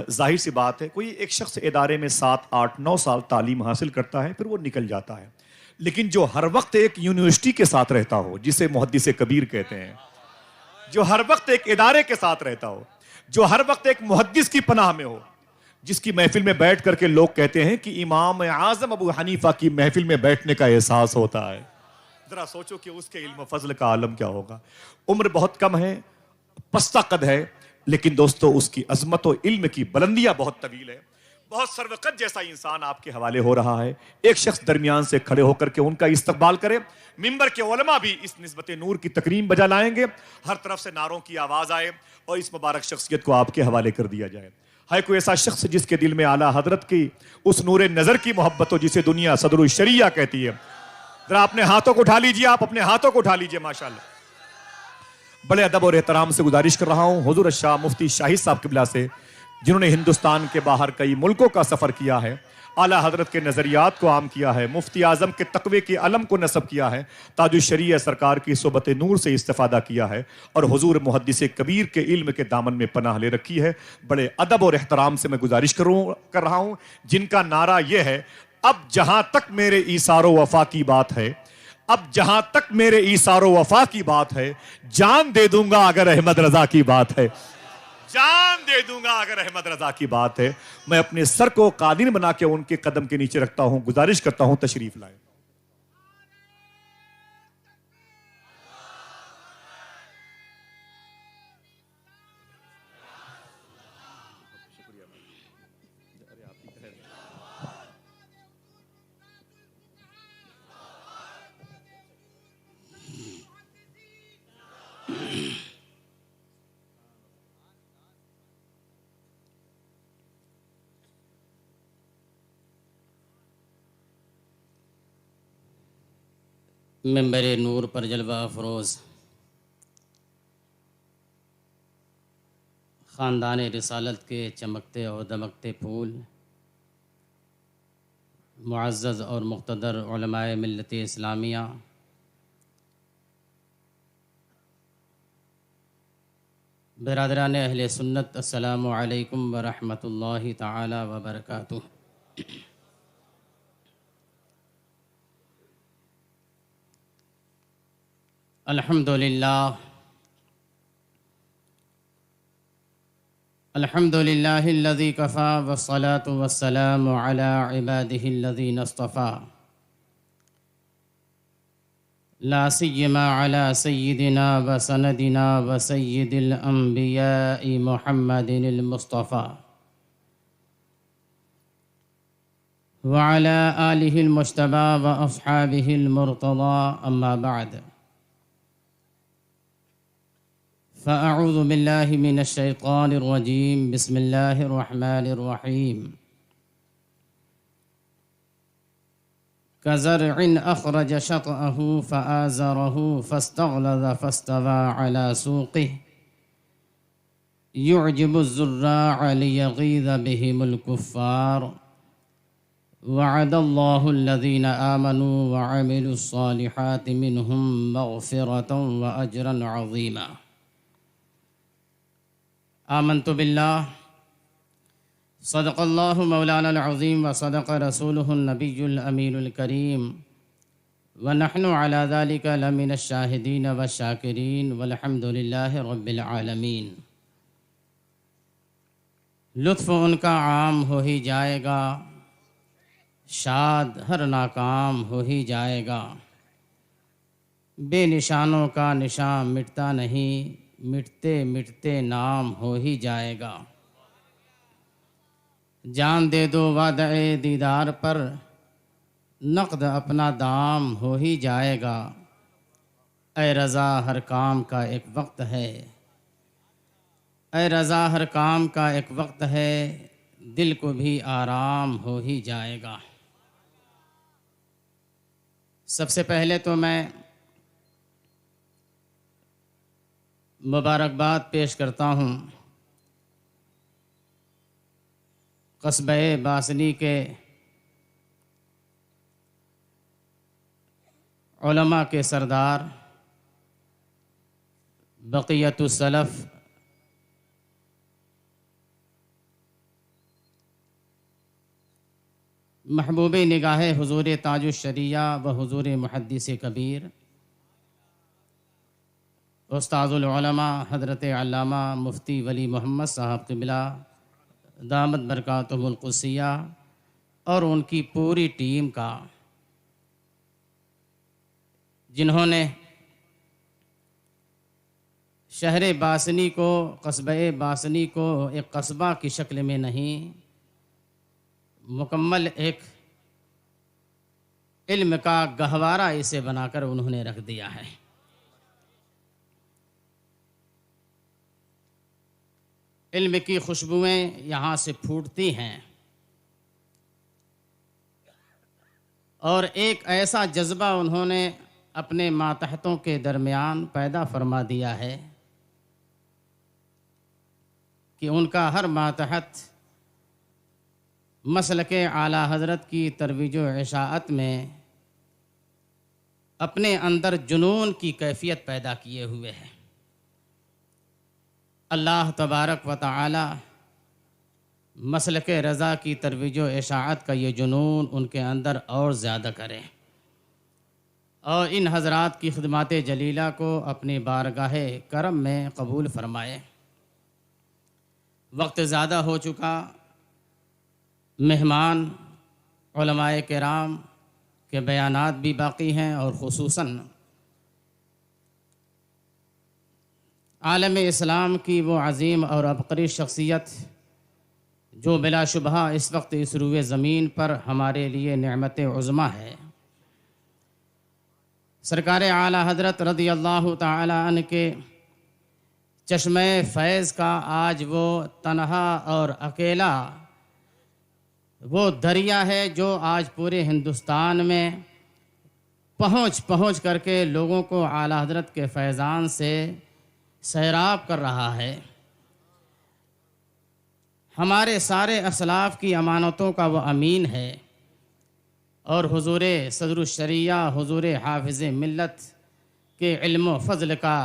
जाहिर सी बात है, कोई एक शख्स इदारे में 7, 8, 9 साल तालीम हासिल करता है, फिर वो निकल जाता है। लेकिन जो हर वक्त एक यूनिवर्सिटी के साथ रहता हो, जिसे मुहद्दिस कबीर कहते हैं, जो हर वक्त एक इदारे के साथ रहता हो, जो हर वक्त एक मुहद्दिस की पनाह में हो, जिसकी महफिल में बैठ करके लोग कहते हैं कि इमाम आजम अबू हनीफा की महफिल में बैठने का एहसास होता है, जरा सोचो कि उसके इल्म फजल का आलम क्या होगा। उम्र बहुत कम है, पस्ता कद है, लेकिन दोस्तों उसकी अजमत और इल्म की बुलंदियां बहुत तवील है। बहुत सर्वकत जैसा इंसान आपके हवाले हो रहा है। एक शख्स दरमियान से खड़े होकर के उनका इस्तकबाल करे। मिंबर के उलमा भी इस निस्बत नूर की तकरीम बजा लाएंगे, हर तरफ से नारों की आवाज आए और इस मुबारक शख्सियत को आपके हवाले कर दिया जाए। है कोई ऐसा शख्स जिसके दिल में आला हजरत की उस नूर नजर की मोहब्बत हो जिसे दुनिया सदरुल शरिया कहती है? जरा अपने हाथों को उठा लीजिए, आप अपने हाथों को उठा लीजिए। माशाल्लाह, बड़े अदब और एहतराम से गुजारिश कर रहा हूं हुजूर शाह मुफ्ती शाहिद साहब किबला से, जिन्होंने हिंदुस्तान के बाहर कई मुल्कों का सफर किया है, आला हजरत के नजरियात को आम किया है, मुफ्ती आजम के तकवे के अलम को नस्ब किया है, ताजुश शरीय सरकार की सोबत नूर से इस्तेफादा किया है और हुजूर मुहद्दिस कबीर के इल्म के दामन में पनाह ले रखी है। बड़े अदब और एहतराम से मैं गुजारिश कर रहा हूं, जिनका नारा यह है, अब जहां तक मेरे ईसारो वफा की बात है, अब जहां तक मेरे ईसारो वफा की बात है, जान दे दूंगा अगर अहमद रजा की बात है, जान दे दूंगा अगर अहमद रजा की बात है। मैं अपने सर को कादिर बना के उनके कदम के नीचे रखता हूं, गुजारिश करता हूं तशरीफ लाए। मिंबर नूर पर जलवा अफरोज़ ख़ानदान रिसालत के चमकते और दमकते फूल, मुअज़्ज़ज़ और मुक़्तदर उलमाए मिल्लत इस्लामिया, बिरादरान अहले सुन्नत, अस्सलामु अलैकुम व रहमतुल्लाहि तआला व बरकातुहू। अल्हम्दुलिल्लाह अल्हम्दुलिल्लाहिल्लज़ी कफ़ा वस्सलातु वस्सलामु अला इबादिहिल्लज़ीना इस्तफ़ा ला सिय्यमा अला सय्यिदिना व सनदिना व सय्यिदिल अंबियाइ मुहम्मदिनिल मुस्तफ़ा व अला आलिहिल मुज्तबा व अस्हाबिहिल मुर्तज़ा, अम्मा बाद। फ़अऊज़ु बिल्लाहि मिनश शैतानिर रजीम, बिस्मिल्लाहिर रहमानिर रहीम। कज़रइन अख़रज शतअहू फ़आज़रहू फ़स्तग़लज़ फ़स्तवा अला सूक़िही युअजिबुज़्ज़ुर्राअ लियग़ीज़ बिहिमुल कुफ़्फ़ार। वअदल्लाहुल्लज़ीना आमनू व अमिलुस्सालिहाति मिनहुम मग़फ़िरतन व अजरन अज़ीमा। आमन्तु बिल्लाह सदक़ल्लाहु मौलाना अज़ीम व सदक़ रसूलुहुन नबियुल अमीनुल करीम व नहनु अला ज़ालिका लमिनश शाहिदीन व शाकिरीन वल्हम्दुलिल्लाहि रब्बिल आलमीन। लुत्फ़ उनका आम हो ही जाएगा, शाद हर नाकाम हो ही जाएगा। बेनिशानों का निशान मिटता नहीं, मिटते मिटते नाम हो ही जाएगा। जान दे दो वादे दीदार पर, नक़द अपना दाम हो ही जाएगा। ऐ रज़ा हर काम का एक वक्त है, ऐ रज़ा हर काम का एक वक्त है, दिल को भी आराम हो ही जाएगा। सबसे पहले तो मैं मुबारकबाद पेश करता हूँ कस्बे बासनी के उलमा के सरदार बक़ियतुस सलफ़ महबूब निगाह हुजूर ताजुश्शरिया व हुजूर मुहद्दिस कबीर उस्ताजुल उलमा हज़रत अल्लामा मुफ्ती वली मोहम्मद साहब क़िबला दामत बरकातुहुल क़ुद्सिया और उनकी पूरी टीम का, जिन्होंने शहर बासनी को, कस्बे बासनी को एक कस्बा की शक्ल में नहीं, मुकम्मल एक इल्म का गहवारा इसे बनाकर उन्होंने रख दिया है। इल्म की खुशबुएं यहाँ से फूटती हैं और एक ऐसा जज्बा उन्होंने अपने मातहतों के दरमियान पैदा फरमा दिया है कि उनका हर मातहत मसलके आला हज़रत की तरवीज व इशाअत में अपने अंदर जुनून की कैफियत पैदा किए हुए है। अल्लाह तबारक व तआला मसलके रज़ा की तरवीज व इशाअत का ये जुनून उनके अंदर और ज़्यादा करें और इन हज़रात की खिदमत जलीला को अपनी बारगाह करम में कबूल फरमाए। वक्त ज़्यादा हो चुका, मेहमान उलमाए किराम के बयानात भी बाकी हैं और ख़ुसूसन आलम इस्लाम की वो अज़ीम और अबकरी शख्सियत जो बिलाशुबहा इस वक्त इस रूए ज़मीन पर हमारे लिए नेमत उज़्मा है, सरकार आला हज़रत रज़ी अल्लाह ताला अन्हु के चश्मे फैज़ का आज वो तन्हा और अकेला वो दरिया है जो आज पूरे हिंदुस्तान में पहुँच करके लोगों को आला हज़रत के फैज़ान से सैराब कर रहा है। हमारे सारे असलाफ़ की अमानतों का वो अमीन है और हुजूर सदरुश्शरिया हुजूर हाफिज़ मिल्लत के इल्म व फ़ज़ल का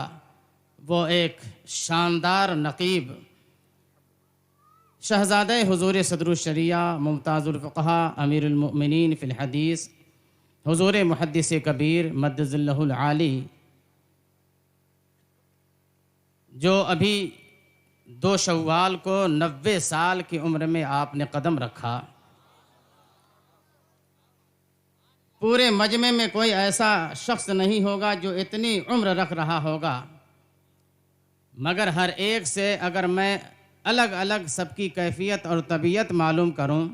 वो एक शानदार नक़ीब शहज़ादे हुजूर सदरुश्शरिया मुमताज़ुल फ़ुक़हा अमीरुल मुमिनीन फ़िल हदीस हुजूर मुहद्दिस कबीर मद्दज़िल्लहुल आली, जो अभी 2 शव्वाल को 90 साल की उम्र में आपने कदम रखा। पूरे मजमे में कोई ऐसा शख्स नहीं होगा जो इतनी उम्र रख रहा होगा, मगर हर एक से अगर मैं अलग अलग सबकी कैफियत और तबीयत मालूम करूं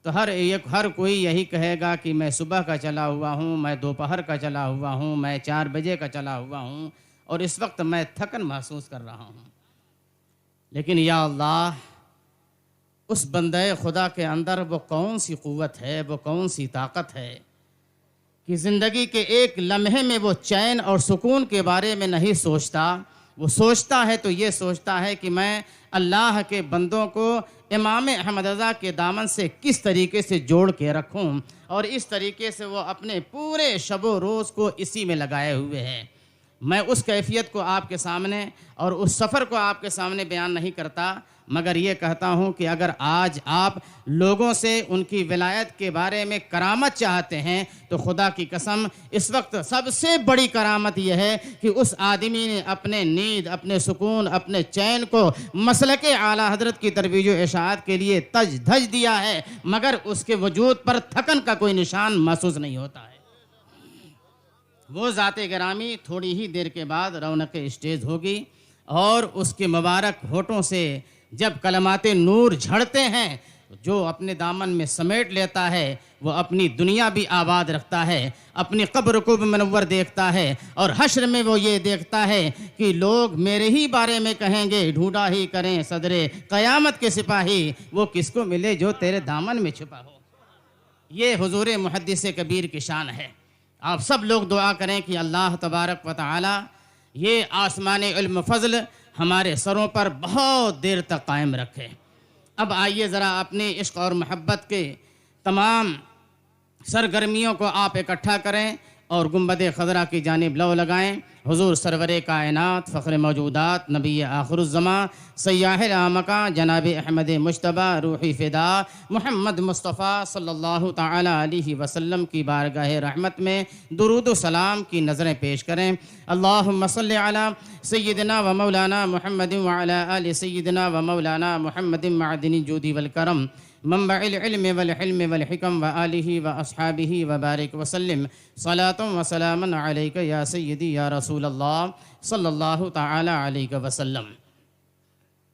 तो हर कोई यही कहेगा कि मैं सुबह का चला हुआ हूं, मैं दोपहर का चला हुआ हूं, मैं 4 बजे का चला हुआ हूं और इस वक्त मैं थकन महसूस कर रहा हूं। लेकिन या अल्लाह, उस बंदे खुदा के अंदर वो कौन सी क़ुव्वत है, वो कौन सी ताकत है कि ज़िंदगी के एक लम्हे में वो चैन और सुकून के बारे में नहीं सोचता। वो सोचता है तो ये सोचता है कि मैं अल्लाह के बंदों को इमाम अहमद रज़ा के दामन से किस तरीके से जोड़ के रखूं, और इस तरीके से वो अपने पूरे शबो रोज़ को इसी में लगाए हुए हैं। मैं उस कैफियत को आपके सामने और उस सफ़र को आपके सामने बयान नहीं करता, मगर ये कहता हूँ कि अगर आज आप लोगों से उनकी विलायत के बारे में करामत चाहते हैं तो खुदा की कसम इस वक्त सबसे बड़ी करामत यह है कि उस आदमी ने अपने नींद, अपने सुकून, अपने चैन को मसलके आला हज़रत की तरवीज व इशाअत के लिए तज धज दिया है, मगर उसके वजूद पर थकन का कोई निशान महसूस नहीं होता है। वो ज़ाते गिरामी थोड़ी ही देर के बाद रौनक स्टेज होगी और उसके मुबारक होठों से जब कलमाते नूर झड़ते हैं, जो अपने दामन में समेट लेता है वो अपनी दुनिया भी आबाद रखता है, अपनी कब्र को भी मनव्वर देखता है और हश्र में वो ये देखता है कि लोग मेरे ही बारे में कहेंगे, ढूंढा ही करें सदरे क़यामत के सिपाही, वो किसको मिले जो तेरे दामन में छुपा हो। ये हुजूर मुहद्दिस कबीर की शान है। आप सब लोग दुआ करें कि अल्लाह तबारक व तआला ये आसमान इल्म फ़ज़ल हमारे सरों पर बहुत देर तक कायम रखे। अब आइए ज़रा अपने इश्क़ और मोहब्बत के तमाम सरगर्मियों को आप इकट्ठा करें और गुंबद खज़रा की जानिब लो लगाएं। हुजूर सरवर कायनात फ़ख्र मौजूदात नबी आखिरुज़्ज़मा सय्याह आमका जनाब अहमद मुश्तबा रूही फ़िदा मोहम्मद मुस्तफ़ा सल्लल्लाहु ताला अलैहि वसल्लम की बारगाह रहमत में दुरूद व सलाम की नज़रें पेश करें। अल्लाहुम्मा सल्लि अला सय्यिदना व मौलाना मुहम्मद व अला आलि सय्यिदना व मौलाना मुहम्मद मअदिनी जूदी वल करम मंबइल इल्म वल हिल्म वल हिकम व आलिहि व अस्हाबिहि व बारिक वसल्लम सलातुम व सलामन अलैका या सय्यदी या रसूल अल्लाह सल्लल्लाहु ताला अलैहि वसल्लम।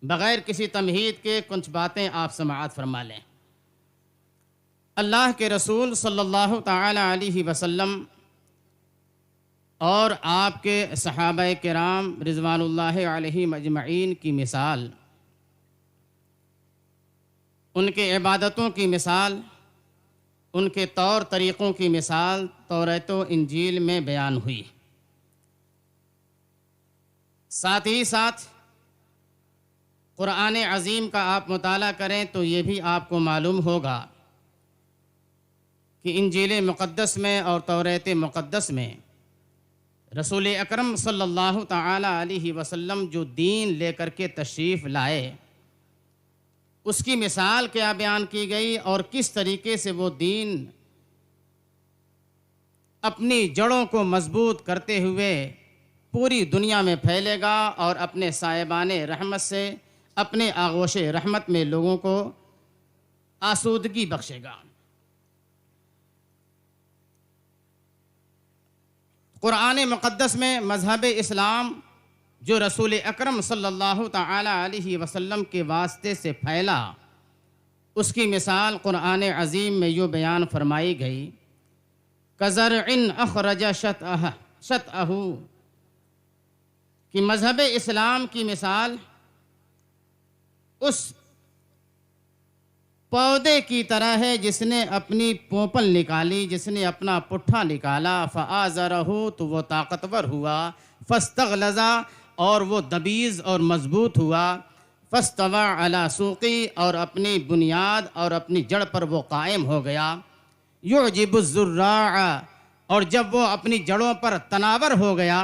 बग़ैर किसी तमहीद के कुछ बातें आप समाअत फरमा लें। अल्लाह के रसूल सल्लल्लाहु ताला अलैहि वसल्लम और आपके सहाबाए किराम रिज़वानुल्लाहि अलैहिम अजमईन की मिसाल, उनके इबादतों की मिसाल, उनके तौर तरीक़ों की मिसाल तौरात व इंजील में बयान हुई। साथ ही साथ कुरान अज़ीम का आप मुताला करें तो ये भी आपको मालूम होगा कि इंजील मुक़द्दस में और तौरात मुक़द्दस में रसूल अकरम सल्लल्लाहु ताला अलैहि वसल्लम जो दीन लेकर के तशरीफ़ लाए उसकी मिसाल क्या बयान की गई और किस तरीके से वो दीन अपनी जड़ों को मजबूत करते हुए पूरी दुनिया में फैलेगा और अपने साहिबान रहमत से अपने आगोश रहमत में लोगों को आसूदगी बख्शेगा। कुरान मुक़द्दस में मज़हब इस्लाम जो रसूल अकरम सल्लल्लाहु ताला अलैहि वसल्लम के वास्ते से फैला उसकी मिसाल कुरान अज़ीम में यूँ बयान फरमाई गई, कज़रइन अखरज शतअहू, कि मज़हब इस्लाम की मिसाल उस पौधे की तरह है जिसने अपनी पोपल निकाली, जिसने अपना पुट्ठा निकाला, फ़आज़रहू, तो वो ताकतवर हुआ, फ़स्तग़लज़ा, और वो दबीज़ और मज़बूत हुआ, फ़स्तवा अला सूक़ी, और अपनी बुनियाद और अपनी जड़ पर वो कायम हो गया, युजिबुज़्ज़ुर्राअ, और जब वो अपनी जड़ों पर तनावर हो गया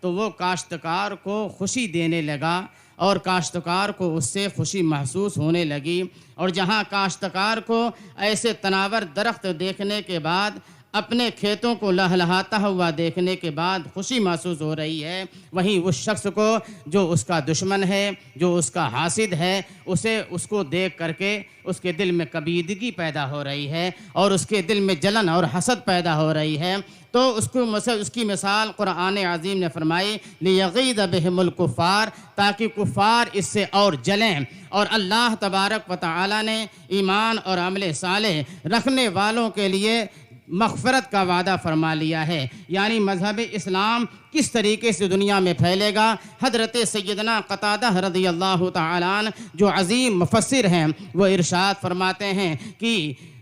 तो वो काश्तकार को खुशी देने लगा और काश्तकार को उससे खुशी महसूस होने लगी। और जहाँ काश्तकार को ऐसे तनावर दरख्त देखने के बाद, अपने खेतों को लहलहाता हुआ देखने के बाद खुशी महसूस हो रही है, वहीं उस शख्स को जो उसका दुश्मन है, जो उसका हासिद है, उसे उसको देख करके उसके दिल में कबीदगी पैदा हो रही है और उसके दिल में जलन और हसद पैदा हो रही है। तो उसकी मिसाल कुरान अज़ीम ने फरमाई, लियग़ीज़ बिहिमुल कुफ़ार, ताकि कुफ़ार इससे और जलें। और अल्लाह तबारक व तआला ने ईमान और अमल सालेह रखने वालों के लिए मग़फ़िरत का वादा फरमा लिया है। यानी मज़हब इस्लाम किस तरीके से दुनिया में फैलेगा। हज़रत सैयदना क़तादा रज़ियल्लाहु तआला अन्हु जो अज़ीम मुफ़स्सिर हैं वो इरशाद फरमाते हैं कि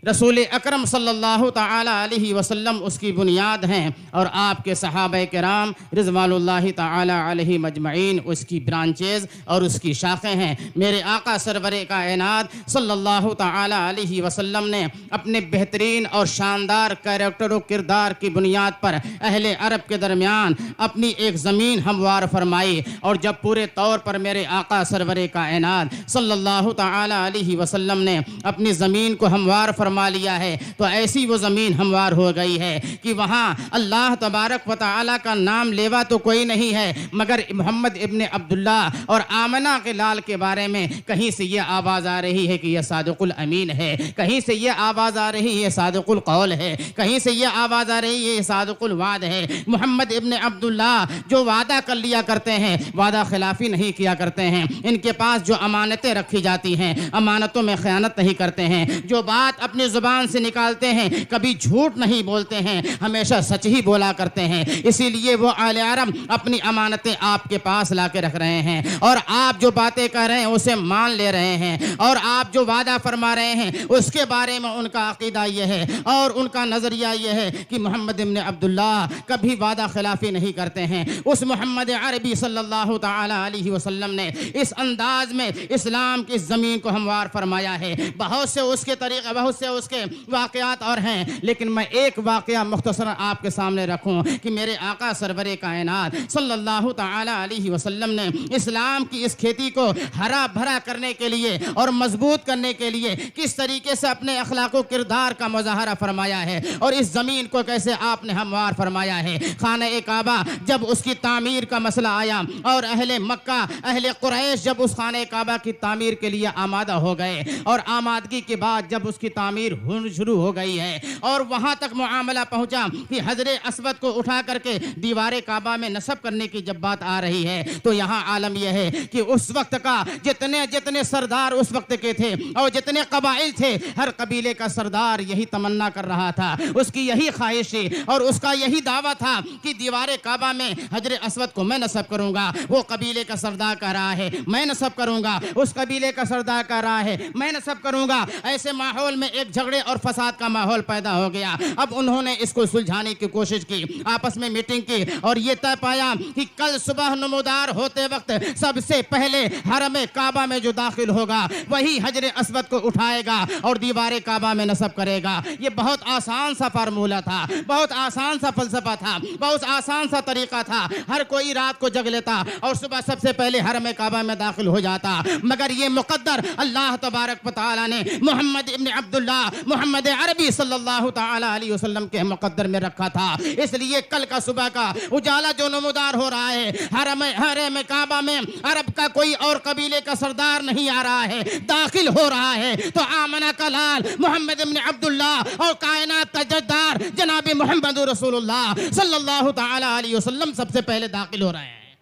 रसूल अकरम सल्लल्लाहु ताला अलैहि वसल्लम उसकी बुनियाद हैं और आपके सहाबा किराम रिज़वानुल्लाहि ताला अलैहिम अजमईन उसकी ब्रांचेज़ और उसकी शाखें हैं। मेरे आका सरवर कायनात सल्लल्लाहु ताला अलैहि वसल्लम ने अपने बेहतरीन और शानदार कैरेक्टर और किरदार की बुनियाद पर अहले अरब के दरमियान अपनी एक ज़मीन हमवार फरमाई। और जब पूरे तौर पर मेरे आका सरवर कायनात सल्लल्लाहु ताला अलैहि वसल्लम ने अपनी ज़मीन को हमवार फरमा लिया है तो ऐसी वो ज़मीन हमवार हो गई है कि वहाँ अल्लाह तबारक व तआला का नाम लेवा तो कोई नहीं है, मगर मोहम्मद इब्न अब्दुल्ला और आमना के लाल के बारे में कहीं से ये आवाज़ आ रही है कि यह सादिकुल अमीन है, कहीं से ये आवाज़ आ रही है ये सादिकुल कौल है, कहीं से ये आवाज़ आ रही है ये सादिकुल वाद है। मोहम्मद इब्न अब्दुल्ला जो वादा कर लिया करते हैं, वादा खिलाफी नहीं किया करते हैं, इनके पास जो अमानतें रखी जाती हैं अमानतों में ख़यानत नहीं करते हैं, जो बात अपनी ज़ुबान से निकालते हैं कभी झूठ नहीं बोलते हैं, हमेशा सच ही बोला करते हैं। इसीलिए वो आले अरब अपनी अमानतें आपके पास ला के रख रहे हैं और आप जो बातें कह रहे हैं उसे मान ले रहे हैं और आप जो वादा फरमा रहे हैं उसके बारे में उनका अकीदा ये है और उनका नज़रिया ये है कि मोहम्मद इब्न अब्दुल्ला कभी वादा खिलाफी नहीं करते हैं। उस मोहम्मद अरबी सल्लल्लाहु ताला अलैहि वसल्लम ने इस अंदाज में इस्लाम की ज़मीन को हमवार फरमाया है। बहुत से उसके तरीक़े, बहुत से उसके वाक़यात और हैं, लेकिन मैं एक वाक़या मुख्तसरन आपके सामने रखूं कि मेरे आका सरवरे कायनात सल्लल्लाहु ताला अलैहि वसल्लम ने इस्लाम की इस खेती को हरा भरा करने के लिए और मजबूत करने के लिए किस तरीके से अपने अखलाक़ किरदार का मुज़ाहरा फरमाया है और इस ज़मीन को कैसे आपने हमवार फरमाया है। खाने काबा जब उसकी तामीर का मसला आया और अहले मक्का, अहले कुरैश जब उस खाने काबा की तामीर के लिए आमादा हो गए और आमादगी के बाद जब उसकी तामीर होनी शुरू हो गई है और वहाँ तक मामला पहुँचा कि हजरे अस्वद को उठा करके दीवार काबा में नस्ब करने की जब बात आ रही है, तो यहाँ आलम यह है कि उस वक्त का जितने जितने सरदार उस वक्त के थे और जितने कबाइल थे, हर कबीले का सरदार यही तमन्ना कर रहा था, उसकी यही ख्वाहिश थी और उसका यही दावा था कि दीवार काबा में हजरे अस्वद को मैं नस्ब करूंगा। वो कबीले का सरदार कह रहा है मैं नस्ब करूंगा, उस कबीले का सरदार कह रहा है मैं नस्ब करूंगा। ऐसे माहौल में एक झगड़े और फसाद का माहौल पैदा हो गया। अब उन्होंने इसको सुलझाने की कोशिश की, आपस में मीटिंग की और ये तय पाया कि कल सुबह नमोदार होते वक्त सबसे पहले हरम काबा में जो दाखिल होगा वही हजरे अस्वद को उठाएगा और दीवार काबा में नस्ब करेगा। ये बहुत आसान सा फार्मूला था, बहुत आसान सा फलसफा था, बहुत आसान सा तरीका था। हर कोई रात को जग लेता और सुबह सबसे पहले हरम काबा में दाखिल हो जाता। मगर ये मुकद्दर अल्लाह तबारक व तआला ने मोहम्मद इब्न अब्दुल्लाह मोहम्मद अरबी सल्लल्लाहु ताला अलैहि वसल्लम के मुकद्दर में रखा था। इसलिए कल का सुबह का उजाला जो नमूदार हो रहा है, हरम काबा में अरब का कोई और कबीले का सरदार नहीं आ रहा है, दाखिल हो रहा है, तो आमना का लाल मोहम्मद इब्न अब्दुल्लाह और कायनात का जद्दार जनाब मोहम्मद रसूलुल्लाह सल्लल्लाहु ताला अलैहि वसल्लम सबसे पहले दाखिल हो रहे हैं।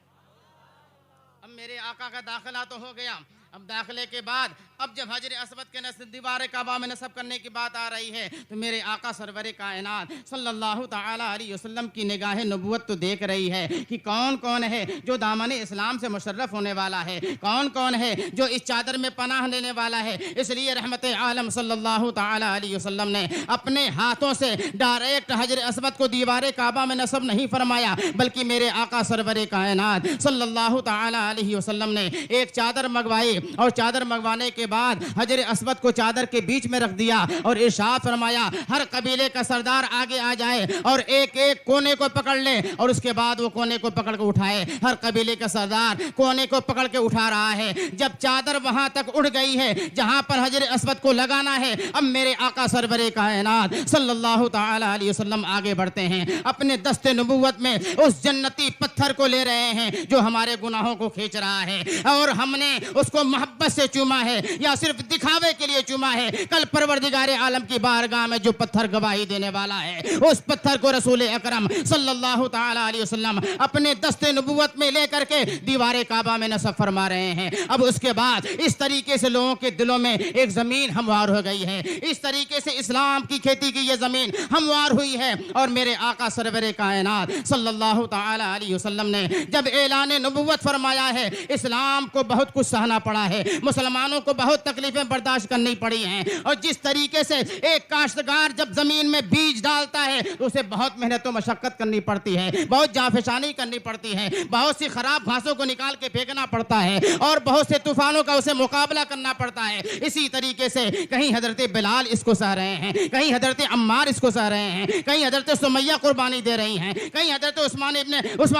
अब मेरे आका का दाखिला तो हो गया, अब दाखिले के बाद अब जब हजर अस्वद के नस्ब दीवार काबा में नस्ब करने की बात आ रही है, तो मेरे आका सरवर कायनात सल्लल्लाहु ताला अलैहि वसल्लम की निगाह नबुवत तो देख रही है कि कौन कौन है जो दामन इस्लाम से मुशर्रफ होने वाला है, कौन कौन है जो इस चादर में पनाह लेने वाला है। इसलिए रहमत आलम सल्लल्लाहु ताला अलैहि वसल्लम ने अपने हाथों से डायरेक्ट हजर अस्वद को दीवार काबा में नस्ब नहीं फरमाया, बल्कि मेरे आका सरवर कायनात सल्लल्लाहु ताला अलैहि वसल्लम ने एक चादर मंगवाई और चादर मंगवाने के बाद हजर अस्वद को चादर के बीच में रख दिया और इरशाद फरमाया हर कबीले का सरदार आगे आ जाए और एक एक कोने को पकड़ ले और उसके बाद वो कोने को पकड़ के उठाए। हर कबीले का सरदार कोने को पकड़ के उठा रहा है। जब चादर वहां तक उड़ गई है जहां पर हजर अस्वद को लगाना है, अब मेरे आका सरवरे कायनात सल्लल्लाहु ताला अलैहि वसल्लम आगे बढ़ते हैं, अपने दस्ते नबुव्वत में उस जन्नती पत्थर को ले रहे हैं जो हमारे गुनाहों को खींच रहा है और हमने उसको मोहब्बत से चूमा है या सिर्फ दिखावे के लिए चूमा है। कल परवरदिगार आलम की बारगाह में जो पत्थर गवाही देने वाला है, उस पत्थर को रसूल अकरम सल्लल्लाहु ताला अलैहि वसल्लम अपने दस्ते नबुव्वत में लेकर के दीवार काबा में नस्ब फरमा रहे हैं। अब उसके बाद इस तरीके से लोगों के दिलों में एक जमीन हमवार हो गई है, इस तरीके से इस्लाम की खेती की यह जमीन हमवार हुई है। और मेरे आका सरवरे कायनात सल्लल्लाहु ताला अलैहि वसल्लम ने जब ऐलान नबुव्वत फरमाया है, इस्लाम को बहुत कुछ सहना पड़ा है, मुसलमानों को बहुत तकलीफें बर्दाश्त करनी पड़ी हैं। और जिस तरीके से एक काश्तकार जब जमीन में बीज डालता है तो उसे बहुत मेहनत और मशक्कत करनी पड़ती है, बहुत जाफशानी करनी पड़ती है, बहुत सी खराब घासों को निकाल के फेंकना पड़ता है और बहुत से तूफानों का उसे मुकाबला करना पड़ता है। इसी तरीके से कहीं हजरत बिलाल इसको सह रहे हैं, कहीं हजरत अम्मार इसको सह रहे हैं, कहीं हजरत सुमैया कुर्बानी दे रही हैं, कहीं हजरत उस्मान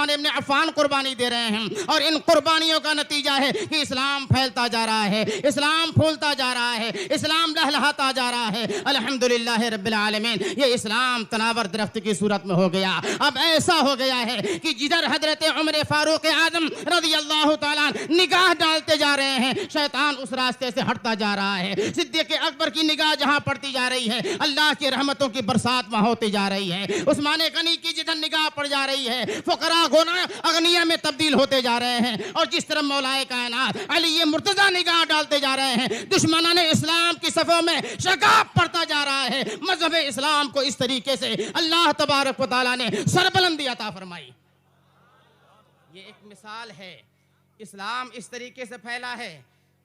इब्ने अफ़्फ़ान कुर्बानी दे रहे हैं। और इन कुर्बानियों का नतीजा है कि इस्लाम फैलता जा रहा है, इस्लाम फूलता जा रहा है, इस्लाम लहलहाता जा रहा है। अल्हम्दुलिल्लाह रब्बिल आलमीन, ये इस्लाम तनावर दरख्त की सूरत में हो गया। अब ऐसा हो गया है कि जिधर हजरत उमर फारूक आजम रज़ियल्लाहु ताला निगाह डालते जा रहे हैं, शैतान उस रास्ते से हटता जा रहा है। सिद्दीक़ अकबर की निगाह जहां पड़ती जा रही है, अल्लाह की रहमतों की बरसात वहां होती जा रही है। उस्मान गनी की जिधर निगाह पड़ जा रही है, फुकरा गोना अगनिया में तब्दील होते जा रहे हैं। और जिस तरह मौलाए कायनात अली मुर्तजा निगाह डालते जा रहे हैं, दुश्मनों ने इस्लाम की सफ़ों में शगाब पड़ता जा रहा है। मजहब इस्लाम को इस तरीके से अल्लाह तबारक व तआला ने सरबलंदी अता फरमाई। ये एक मिसाल है, इस्लाम इस तरीके से फैला है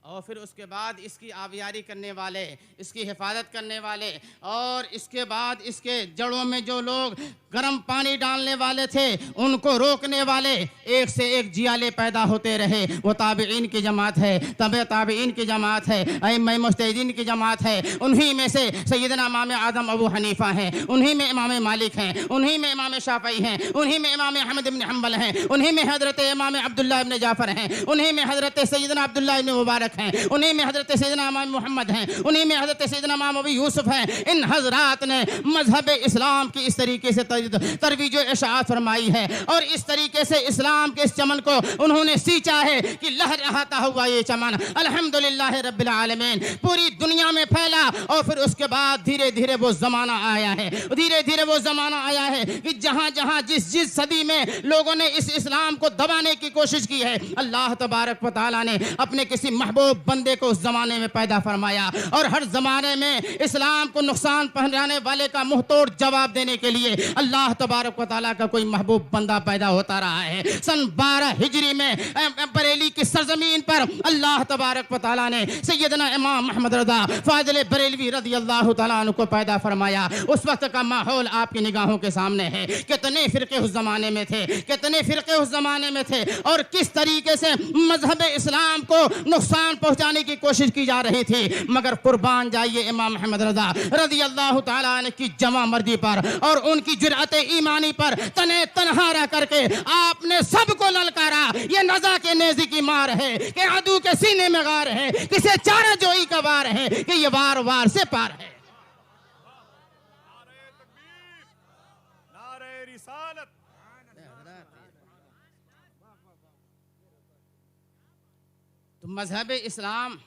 और फिर उसके बाद इसकी आबियारी करने वाले, इसकी हिफाजत करने वाले, और इसके बाद इसके जड़ों में जो लोग गर्म पानी डालने वाले थे उनको रोकने वाले, एक से एक जियाले पैदा होते रहे। वो ताबईन की जमात है, तबे ताबईन की जमात है, अइम्मा मुज्तहिदीन की जमात है। उन्हीं में से सैयदना इमाम आदम अबू हनीफा हैं, उन्हीं में इमाम मालिक हैं, उन्हीं में इमाम शाफई हैं, उन्हीं में इमाम अहमद इब्न हम्बल हैं, उन्हीं में हज़रत इमाम अब्दुल्लाह इब्न जाफ़र हैं, उन्हीं में हज़रत सैयदना अब्दुल्लाह इब्न मुबारक हैं, उन्हीं में हज़रत सैयदना इमाम मोहम्मद हैं, उन्हीं में हज़रत सैयदना इमाम अबू यूसुफ हैं। इन हज़रात ने मजहब इस्लाम की इस तरीके से तरवीज इशाअत फरमाई है और इस तरीके से इस्लाम के इस चमन को उन्होंने सींचा है कि लहराता हुआ ये चमन अल्हम्दुलिल्लाह रब्बिल आलमीन पूरी दुनिया में फैला। और फिर उसके बाद धीरे धीरे वो ज़माना आया है, धीरे धीरे वो ज़माना आया है कि जहाँ जहाँ जिस जिस सदी में लोगों ने इस इस्लाम को दबाने की कोशिश की है, अल्लाह तबारक व तआला ने अपने किसी महबूब बंदे को उस ज़माने में पैदा फरमाया और हर ज़माने में इस्लाम को नुकसान पहुँचाने वाले का मुंहतोड़ जवाब देने के लिए अल्लाह तबारक व तआला का कोई महबूब बंदा पैदा होता रहा है। सन 12 हिजरी में बरेली की सरजमीन पर अल्लाह तबारक व तआला ने सैयदना इमाम अहमद रज़ा फाज़िल बरेलवी रज़ी अल्लाह तआला अन्हु को पैदा फरमाया। उस वक्त का माहौल आपकी निगाहों के सामने है। कितने फ़िरक़े उस ज़माने में थे, कितने फ़िरक़े उस ज़माने में थे और किस तरीके से मजहब इस्लाम को नुकसान पहुँचाने की कोशिश की जा रही थी। मगर कुर्बान जाइए इमाम अहमद रज़ा रज़ी अल्लाह तआला अन्हु की जमा मर्दी पर और उनकी जुर्अत ईमानी पर तने तनहा रह करके आपने सबको ललकारा। ये नज़ा के नेज़ी की मार है कि अदू के सीने में गार है, किसे चारा जोई का वार है कि ये वार वार से पार है। नारे रिसालत। तो मजहब इस्लाम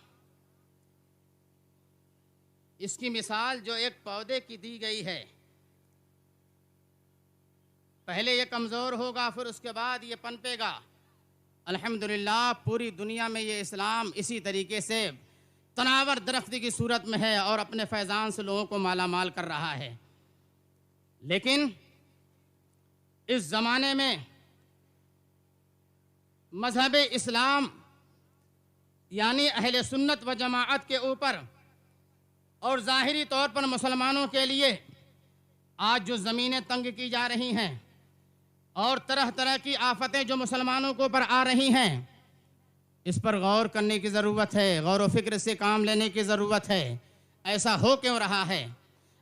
इसकी मिसाल जो एक पौधे की दी गई है, पहले ये कमज़ोर होगा फिर उसके बाद ये पनपेगा। अल्हम्दुलिल्लाह पूरी दुनिया में ये इस्लाम इसी तरीके से तनावर दरख्ती की सूरत में है और अपने फैज़ान से लोगों को माला माल कर रहा है। लेकिन इस ज़माने में मजहब इस्लाम यानी अहले सुन्नत व जमाअत के ऊपर और ज़ाहिरी तौर पर मुसलमानों के लिए आज जो ज़मीनें तंग की जा रही हैं और तरह तरह की आफतें जो मुसलमानों के ऊपर आ रही हैं, इस पर गौर करने की ज़रूरत है, गौर व फिक्र से काम लेने की ज़रूरत है। ऐसा हो क्यों रहा है?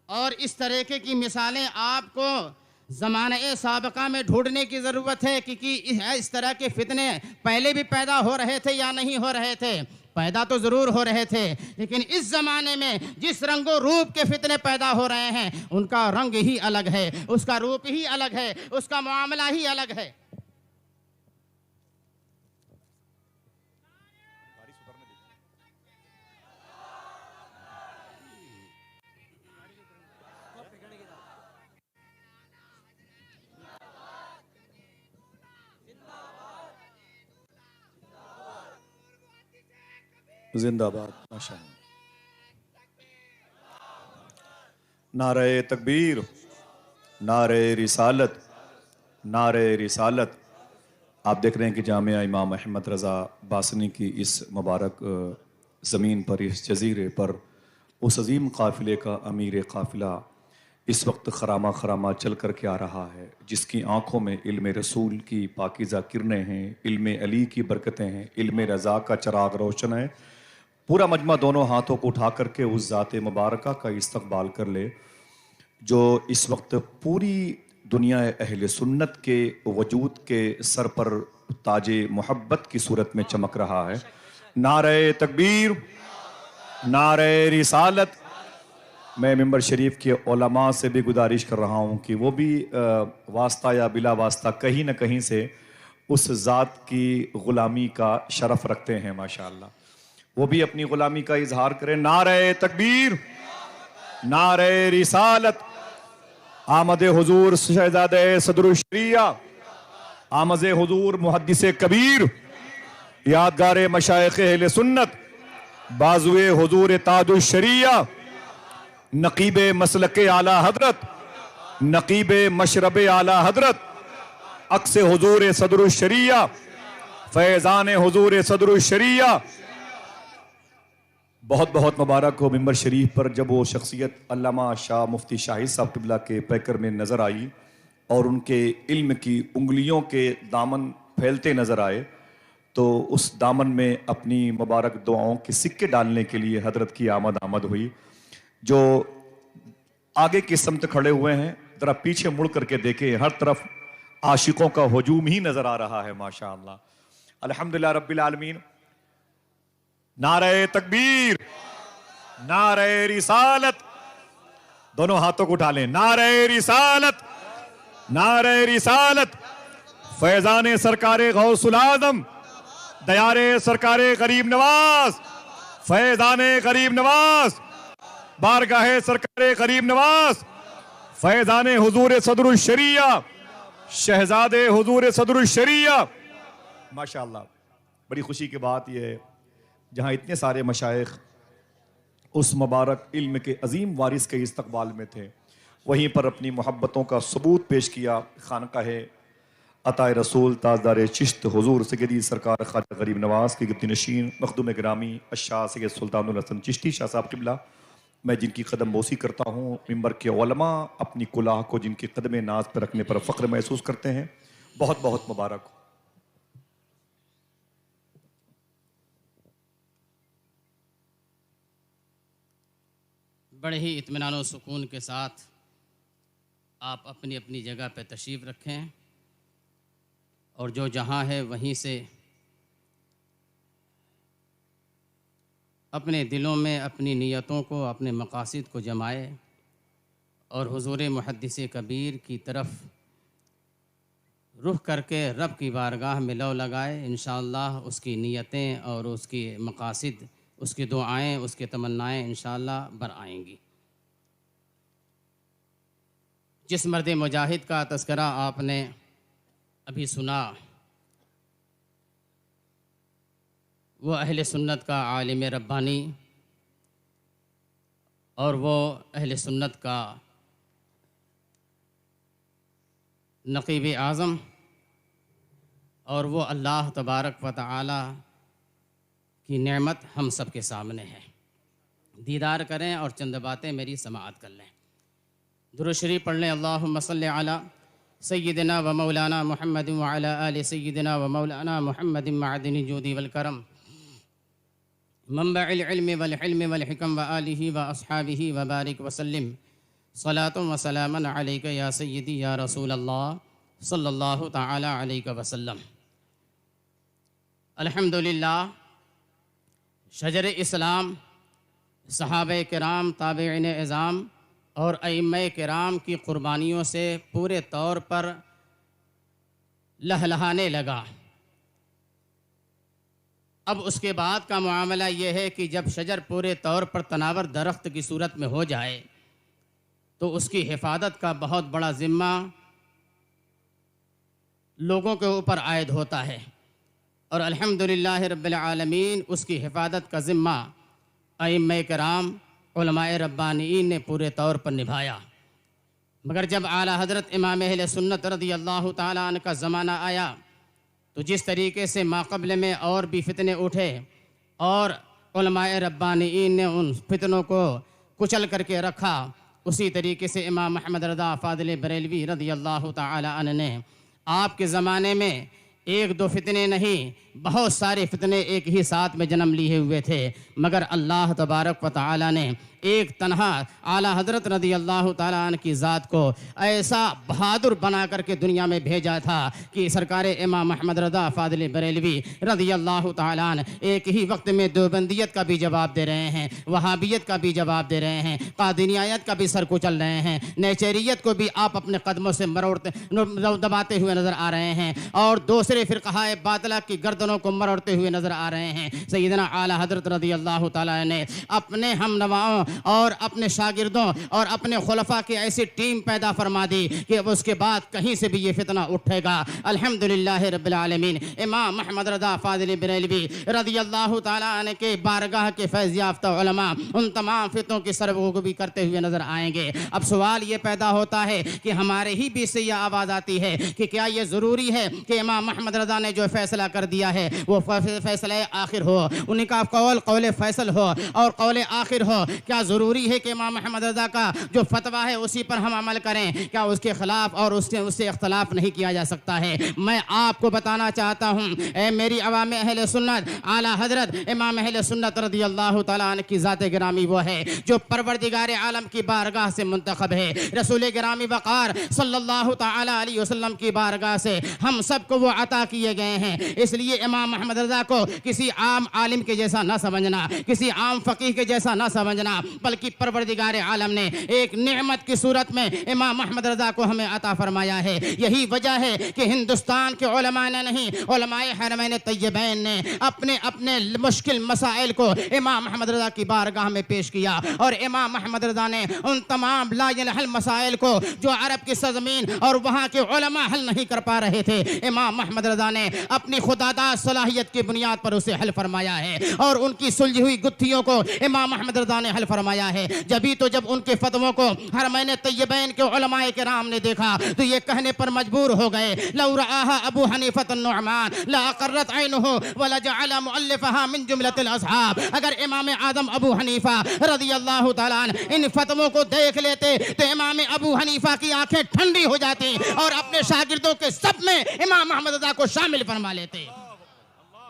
और इस तरीके की मिसालें आपको ज़माने साबिक़ा में ढूंढने की ज़रूरत है कि इस तरह के फितने पहले भी पैदा हो रहे थे या नहीं हो रहे थे। पैदा तो ज़रूर हो रहे थे, लेकिन इस ज़माने में जिस रंगो रूप के फितने पैदा हो रहे हैं उनका रंग ही अलग है, उसका रूप ही अलग है, उसका मामला ही अलग है। जिंदाबाद। माशाअल्लाह। नारे तकबीर, नारे रिसालत, नारे रिसालत। आप देख रहे हैं कि जामिया इमाम अहमद रज़ा बासनी की इस मुबारक ज़मीन पर, इस जज़ीरे पर उस अजीम काफ़िले का अमीर काफ़िला इस वक्त खरामा खरामा चल कर के आ रहा है, जिसकी आँखों में इल्म रसूल की पाकीज़ा किरणें हैं, इल्म अली की बरकतें हैं, इल्म रज़ा का चराग रोशन है। पूरा मजमा दोनों हाथों को उठा करके उस ज़ात मुबारका का इस्तक़बाल कर ले जो इस वक्त पूरी दुनिया अहले सुन्नत के वजूद के सर पर ताजे मोहब्बत की सूरत में चमक रहा है। नारे तकबीर, नारे रिसालत। मैं मिंबर शरीफ के उलमा से भी गुजारिश कर रहा हूँ कि वो भी वास्ता या बिला वास्ता कहीं ना कहीं से उस ज़ात की ग़ुलामी का शरफ़ रखते हैं। माशाअल्लाह, वो भी अपनी ग़ुलामी का इजहार करें। नारे तकबीर, नारे रिसालत। आमद हुजूर शहज़ादे सदरुल शरिया, आमद हुजूर मुहद्दिस कबीर, यादगार मशाइख़ अहले सुन्नत, बाजुए हुजूर ताजुल शरिया, नकीब मसलक आला हजरत, नकीब मशरब आला हजरत, अक्स हुजूर सदरुल शरिया, फैज़ान हुजूर सदरुल शरिया, बहुत बहुत मुबारक हो मिंबर शरीफ पर जब वो शख्सियत अल्लामा शाह मुफ्ती शाहिद साहब क़िबला के पैकर में नज़र आई और उनके इल्म की उंगलियों के दामन फैलते नज़र आए, तो उस दामन में अपनी मुबारक दुआओं के सिक्के डालने के लिए हजरत की आमद हुई। जो आगे की समत खड़े हुए हैं, जरा पीछे मुड़ करके देखें, हर तरफ आशिकों का हुजूम ही नजर आ रहा है। माशा अल्लाह, अल्हम्दुलिल्लाह रब्बिल आलमीन। नारे तकबीर, नारे रिसालत, दोनों हाथों को उठा लें। नारे रिसालत, नारे रिसालत। फैजाने सरकारे गौसुल आजम, दयारे सरकारे गरीब नवाज, फैजाने गरीब नवाज, बारगाहे सरकारे गरीब नवाज, फैजाने हुजूर सदरुल शरिया, शहजादे हुजूर सदरुल शरिया। माशाअल्लाह, बड़ी खुशी की बात यह है जहाँ इतने सारे मशाइख उस मुबारक इल्म के अजीम वारिस के इस्तकबाल में थे, वहीं पर अपनी मोहब्बतों का सबूत पेश किया। खानकाहे अताए रसूल ताजदार चिश्त हुजूर सैयदी सरकार ख्वाजा गरीब नवाज की गिफ्ती नशीन मखदूम गिरामी अशाह सैयद सुल्तानुल हसन चिश्ती शाह साहब क़िबला, मैं जिनकी कदम बोसी करता हूँ, मिंबर के उलमा अपनी कुलाह को जिनके कदम नाज पर रखने पर फ़ख्र महसूस करते हैं। बहुत बहुत मुबारक हो। बड़े ही इत्मीनान और सुकून के साथ आप अपनी अपनी जगह पर तशरीफ़ रखें और जो जहाँ है वहीं से अपने दिलों में अपनी नीयतों को, अपने मकासद को जमाए और हुजूर मुहद्दिस कबीर की तरफ रुख करके रब की बारगाह में लौ लगाए। इंशाअल्लाह उसकी नीयतें और उसकी मकासद, उसकी दुआएं, उसकी तमन्नाएं इंशाअल्लाह बर आएंगी। जिस मर्द मुजाहिद का तज़किरा आपने अभी सुना, वो अहले सुन्नत का आलिम रब्बानी और वो अहले सुन्नत का नक़ीब आज़म और वो अल्लाह तबारक व तआला की नेमत हम सब के सामने है। दीदार करें और चंद बातें मेरी समाअत कर लें। दुरूद शरीफ पढ़ लें। अल्लाहुम्मा सल्लि अला सय्यिदिना व मौलाना मुहम्मदिन व अला आलि सय्यिदिना व मौलाना मुहम्मदिन मअदिनिल जूदि वल करम मंबइल इल्मि वल हिल्मि वल हिकम व आलिहि व अस्हाबिहि व बारिक व सल्लिम सलातुन व सलामन अलैका या सय्यदी या रसूल अल्लाह सल्लल्लाहु तआला अलैहि व सल्लम। अल्हम्दुलिल्लाह, शजर इस्लाम, सहाबे किराम, ताबिईन इज़ाम और अइम्मे किराम की क़ुरबानियों से पूरे तौर पर लहलहाने लगा। अब उसके बाद का मामला ये है कि जब शजर पूरे तौर पर तनावर दरख्त की सूरत में हो जाए तो उसकी हिफाजत का बहुत बड़ा ज़िम्मा लोगों के ऊपर आयद होता है और अल्हम्दुलिल्लाह रब्बिल आलमीन उसकी हिफाजत का ज़िम्मा अइम्मे किराम, उलमाए रब्बानीन ने पूरे तौर पर निभाया। मगर जब आला हज़रत इमाम अहले सुन्नत रज़ियल्लाहु ताला अन्हु का ज़माना आया तो जिस तरीके से माक़बल में और भी फितने उठे और उलमाए रब्बानीन ने उन फितनों को कुचल करके रखा, उसी तरीके से इमाम अहमद रज़ा फ़ाज़िल बरेलवी रज़ियल्लाहु ताला अन्हु ने आपके ज़माने में एक दो फितने नहीं, बहुत सारे फितने एक ही साथ में जन्म लिए हुए थे, मगर अल्लाह तबारक व तआला ने एक तन्हा आला हज़रत रज़ियल्लाहु ताला अन्हु की ज़ात को ऐसा बहादुर बना करके दुनिया में भेजा था कि सरकार इमाम अहमद रज़ा फ़ाज़िल बरेलवी रज़ियल्लाहु ताला अन्हु एक ही वक्त में देवबंदियत का भी जवाब दे रहे हैं, वहाबियत का भी जवाब दे रहे हैं, कादियानियत का भी सर कुचल रहे हैं, नेचरियत को भी आप अपने कदमों से मरोड़ते दबाते हुए नज़र आ रहे हैं और दूसरे फ़िरक़ाए बातिला की गर्दनों को मरोड़ते हुए नज़र आ रहे हैं। सैयदना आला हज़रत रज़ियल्लाहु ताला ने अपने हमनवाओं और अपने शागिर्दों और अपने खुलफा की ऐसी टीम पैदा फरमा दी कि अब उसके बाद कहीं से भी ये फितना उठेगा। अल्हम्दुलिल्लाह रब्बिल आलमीन। इमाम अहमद रज़ा फ़ाज़िल बरेलवी रज़ियल्लाहु ताला अन्हु के बारगाह के फैज़ याफ़्ता उलमा उन तमाम फितनों की सरगोशी करते हुए नज़र आएंगे। अब सवाल ये पैदा होता है कि हमारे ही बीच से यह आवाज़ आती है कि क्या ये ज़रूरी है कि इमाम मोहम्मद रज़ा ने जो फैसला कर दिया है वो फैसला आखिर हो, उन्हीं का कौल कौल फैसल हो और कौल आखिर हो। क्या ज़रूरी है कि इमाम मोहम्मद रज़ा का जो फतवा है उसी पर हम अमल करें? क्या उसके ख़िलाफ़ और उससे इख्तलाफ नहीं किया जा सकता है? मैं आपको बताना चाहता हूँ, ए मेरी अवाम अहले सुन्नत, आला हज़रत इमाम अहले सुन्नत रज़ियल्लाहु तआला अन्हु की ज़ात गिरामी वो है जो परवरदिगार आलम की बारगाह से मुंतखब है। रसूल गिरामी वक़ार सल्लल्लाहु तआला अलैहि वसल्लम की बारगाह से हम सबको वो अता किए गए हैं। इसलिए इमाम मोहम्मद रज़ा को किसी आम आलिम के जैसा ना समझना, किसी आम फ़कीह के जैसा ना समझना, बल्कि परवरदिगार आलम ने एक नेमत की सूरत में इमाम मोहम्मद रज़ा को हमें अता फरमाया है। यही वजह है कि हिंदुस्तान के उलमा ने नहीं, उलमाए हरमैन तय्यबैन ने अपने अपने मुश्किल मसाइल को इमाम मोहम्मद रज़ा की बारगाह में पेश किया और इमाम मोहम्मद रज़ा ने उन तमाम लायनहल मसाइल को जो अरब की सरज़मीन और वहाँ के उलमा हल नहीं कर पा रहे थे, इमाम मोहम्मद रज़ा ने अपनी खुदादाद सलाहियत की बुनियाद पर उसे हल फरमाया है और उनकी सुलझी हुई गुत्थियों को इमाम मोहम्मद रज़ा ने हल फरमाया है। जभी तो जब उनके फतवों को हरमैन तय्यबैन के उलमाए किराम ने देखा तो ये कहने पर मजबूर हो गए, लौ रआहा अबू हनीफत नुअमान ला अक़र्रत ऐनुहु व लजअल मुअल्लिफहा मिन जुमलतिल असहाब। अगर इमाम आदम अबू हनीफा रज़ियल्लाहु तआला अन्हु इन फतवों को देख लेते तो इमाम अबू हनीफा की आंखें ठंडी हो जाती और अपने शागिर्दों के सब में इमाम मोहम्मद रज़ा को शामिल फरमा लेते।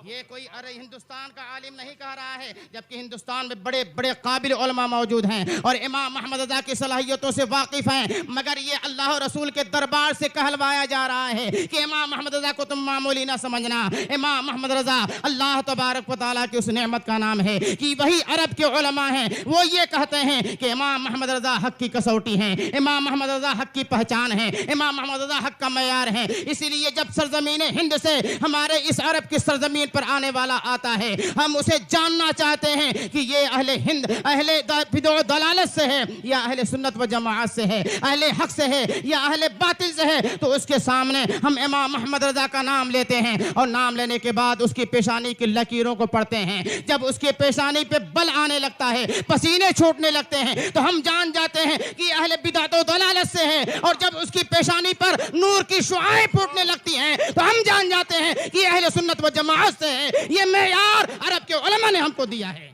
ये कोई अरे हिंदुस्तान का आलिम नहीं कह रहा है, जबकि हिंदुस्तान में बड़े बड़े काबिल उलमा मौजूद हैं और इमाम मोहम्मद रज़ा की सलाहियतों से वाकिफ़ हैं, मगर ये अल्लाह और रसूल के दरबार से कहलवाया जा रहा है कि इमाम मोहम्मद रज़ा को तुम मामूली ना समझना। इमाम मोहम्मद रज़ा अल्लाह तबारक व तआला की उस नेमत का नाम है कि वही अरब के उलमा हैं, वो ये कहते हैं कि इमाम मोहम्मद रज़ा हक़ की कसौटी हैं, इमाम मोहम्मद रज़ा हक़ की पहचान है, इमाम मोहम्मद रज़ा हक़ का मयार है। इसीलिए जब सरजमीन हिंद से हमारे इस अरब की सरजमीन पर आने वाला आता है, हम उसे जानना चाहते हैं कि ये अहले हिंद अहले बिदअ दलालत से है या अहले सुन्नत व जमाअत से है, अहले हक से है या अहले बातिल से है। तो उसके सामने हम इमाम मोहम्मद रज़ा का नाम लेते हैं और नाम लेने के बाद उसकी पेशानी की लकीरों को पढ़ते हैं। जब उसके पेशानी पे बल आने लगता है, पसीने छूटने लगते हैं, तो हम जान जाते हैं कि अहले बिदअत व दलालत से है। और जब उसकी पेशानी पर नूर की शुआएं फूटने लगती हैं तो हम जान जाते हैं कि अहले सुन्नत व जमाअत से है। ये मेयार अरब के उलमा ने हमको दिया है।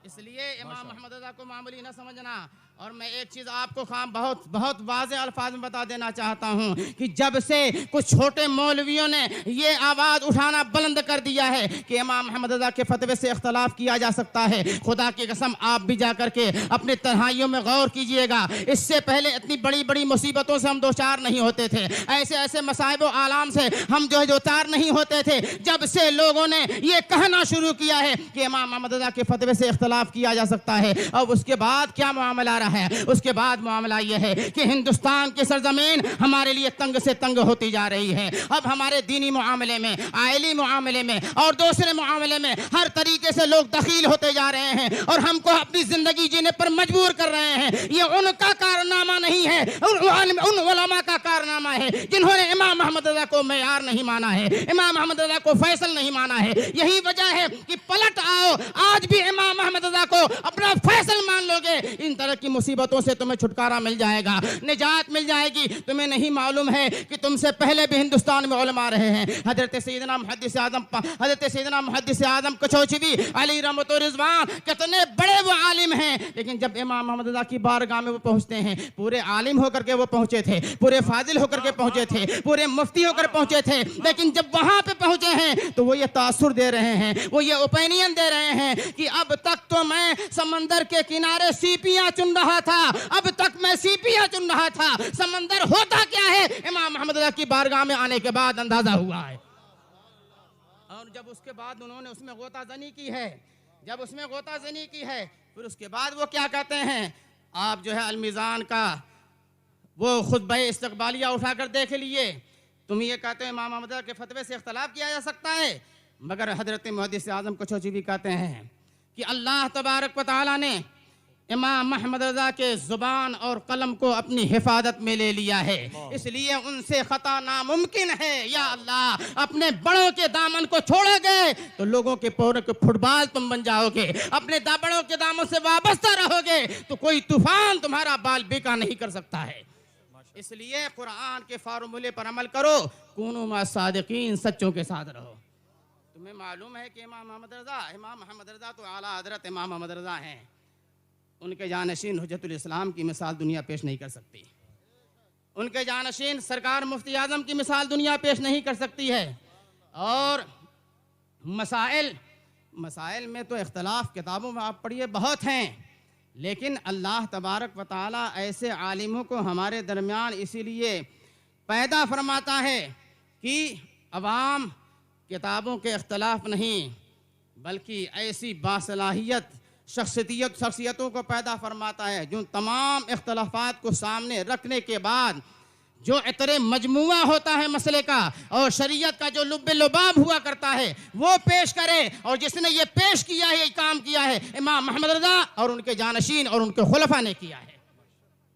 इसलिए इमाम मोहम्मद रज़ा को मामूली न समझना। और मैं एक चीज़ आपको बहुत बहुत वाज़ेह अल्फाज में बता देना चाहता हूँ कि जब से कुछ छोटे मौलवियों ने ये आवाज़ उठाना बुलंद कर दिया है कि इमाम मोहम्मद रज़ा के फतवे से इख्तलाफ किया जा सकता है, खुदा की कसम आप भी जा कर के अपने तन्हाइयों में गौर कीजिएगा। इससे पहले इतनी बड़ी बड़ी मुसीबतों से हम दो चार नहीं होते थे, ऐसे ऐसे मसाइब व आलाम से हम जो है दो चार नहीं होते थे। जब से लोगों ने ये कहना शुरू किया है कि इमाम मोहम्मद रज़ा के फतवे से इख्तलाफ किया जा सकता है, अब उसके बाद क्या मामला है? उसके बाद मामला यह है कि हिंदुस्तान की सरजमीन हमारे लिए तंग से तंग होती जा रही है। अब हमारे दीनी मामले में, आइली मामले में और दूसरे मामले में हर तरीके से लोग दखील होते जा रहे हैं और हमको अपनी जिंदगी जीने पर मजबूर कर रहे हैं। ये उनका कारनामा नहीं है, उन उलमा का कारनामा है जिन्होंने इमाम मोहम्मद रज़ा को मेयार नहीं माना है, इमाम मोहम्मद रज़ा को फैसल नहीं माना है। यही वजह है कि पलट आओ, आज भी इमाम मोहम्मद रज़ा को अपना फैसल मान लोगे, इन तरह की मुसीबतों से तुम्हें छुटकारा मिल जाएगा, निजात मिल जाएगी। तुम्हें नहीं मालूम है कि तुमसे पहले भी हिंदुस्तान में उलमा रहे हैं। हजरत सैयदना मुहद्दिस आज़म कचौचवी अली रहमतुर रिज़वान कितने बड़े वो आलिम हैं, लेकिन जब इमाम मोहम्मद रज़ा की बारगाह में वो पहुंचते हैं, पूरे आलिम होकर के वो पहुंचे थे, पूरे फाजिल होकर के पहुंचे थे, पूरे मुफ्ती होकर पहुंचे थे, लेकिन जब वहां पे पहुंचे हैं तो वो ये तासुर दे रहे हैं, वो ये ओपिनियन दे रहे हैं कि अब तक तो मैं समंदर के किनारे सीपियां चुन रहा था, अब तक मैं सीपियां चुन रहा था, समंदर होता क्या है इमाम मोहम्मद रज़ा की बारगाह में आने के बाद अंदाजा हुआ है। और जब उसके बाद उन्होंने उसमें गोताजनी की है, जब उसमें गोताजनी की है, फिर उसके बाद वो क्या कहते हैं, आप जो है अलमीज़ान का वो खुतबा इस्तक़बालिया उठाकर देख लिए, तुम ये कहते हो इमाम मोहम्मद रज़ा के फतवे से इख्तलाफ किया जा सकता है, मगर हजरत मुहद्दिस आज़म कचौचवी कहते हैं कि अल्लाह तबारक व तआला ने इमाम मोहम्मद रज़ा के ज़ुबान और कलम को अपनी हिफाजत में ले लिया है, इसलिए उनसे खता नामुमकिन है। या अल्लाह, अपने बड़ों के दामन को छोड़ोगे तो लोगों के पैरों के फुटबॉल तुम बन जाओगे, अपने बड़ों के दामन से वाबस्ता रहोगे तो कोई तूफान तुम्हारा बाल बेका नहीं कर सकता है। इसलिए कुरान के फार्मूले पर अमल करो, कूनू मा सादिकीन, सच्चों के साथ रहो। तुम्हें मालूम है कि इमाम मोहम्मद रज़ा तो आला हज़रत इमाम मोहम्मद रज़ा हैं, उनके जानशीन हुज्जतुल इस्लाम की मिसाल दुनिया पेश नहीं कर सकती। उनके जानशीन सरकार मुफ्ती आज़म की मिसाल दुनिया पेश नहीं कर सकती है। और मसाइल में तो इख्तलाफ किताबों में आप पढ़िए बहुत हैं, लेकिन अल्लाह तबारक व तआला ऐसे आलिमों को हमारे दरमियान इसीलिए पैदा फरमाता है कि अवाम किताबों के इख्तलाफ नहीं, बल्कि ऐसी बासलाहियत शख्सियतों को पैदा फरमाता है जो तमाम इख्तलाफात को सामने रखने के बाद जो इतने मजमुआ होता है मसले का और शरीयत का जो लुब्बे लुबाब हुआ करता है वो पेश करे। और जिसने ये पेश किया है, ये काम किया है, इमाम मोहम्मद रज़ा और उनके जानशीन और उनके खुलफा ने किया है।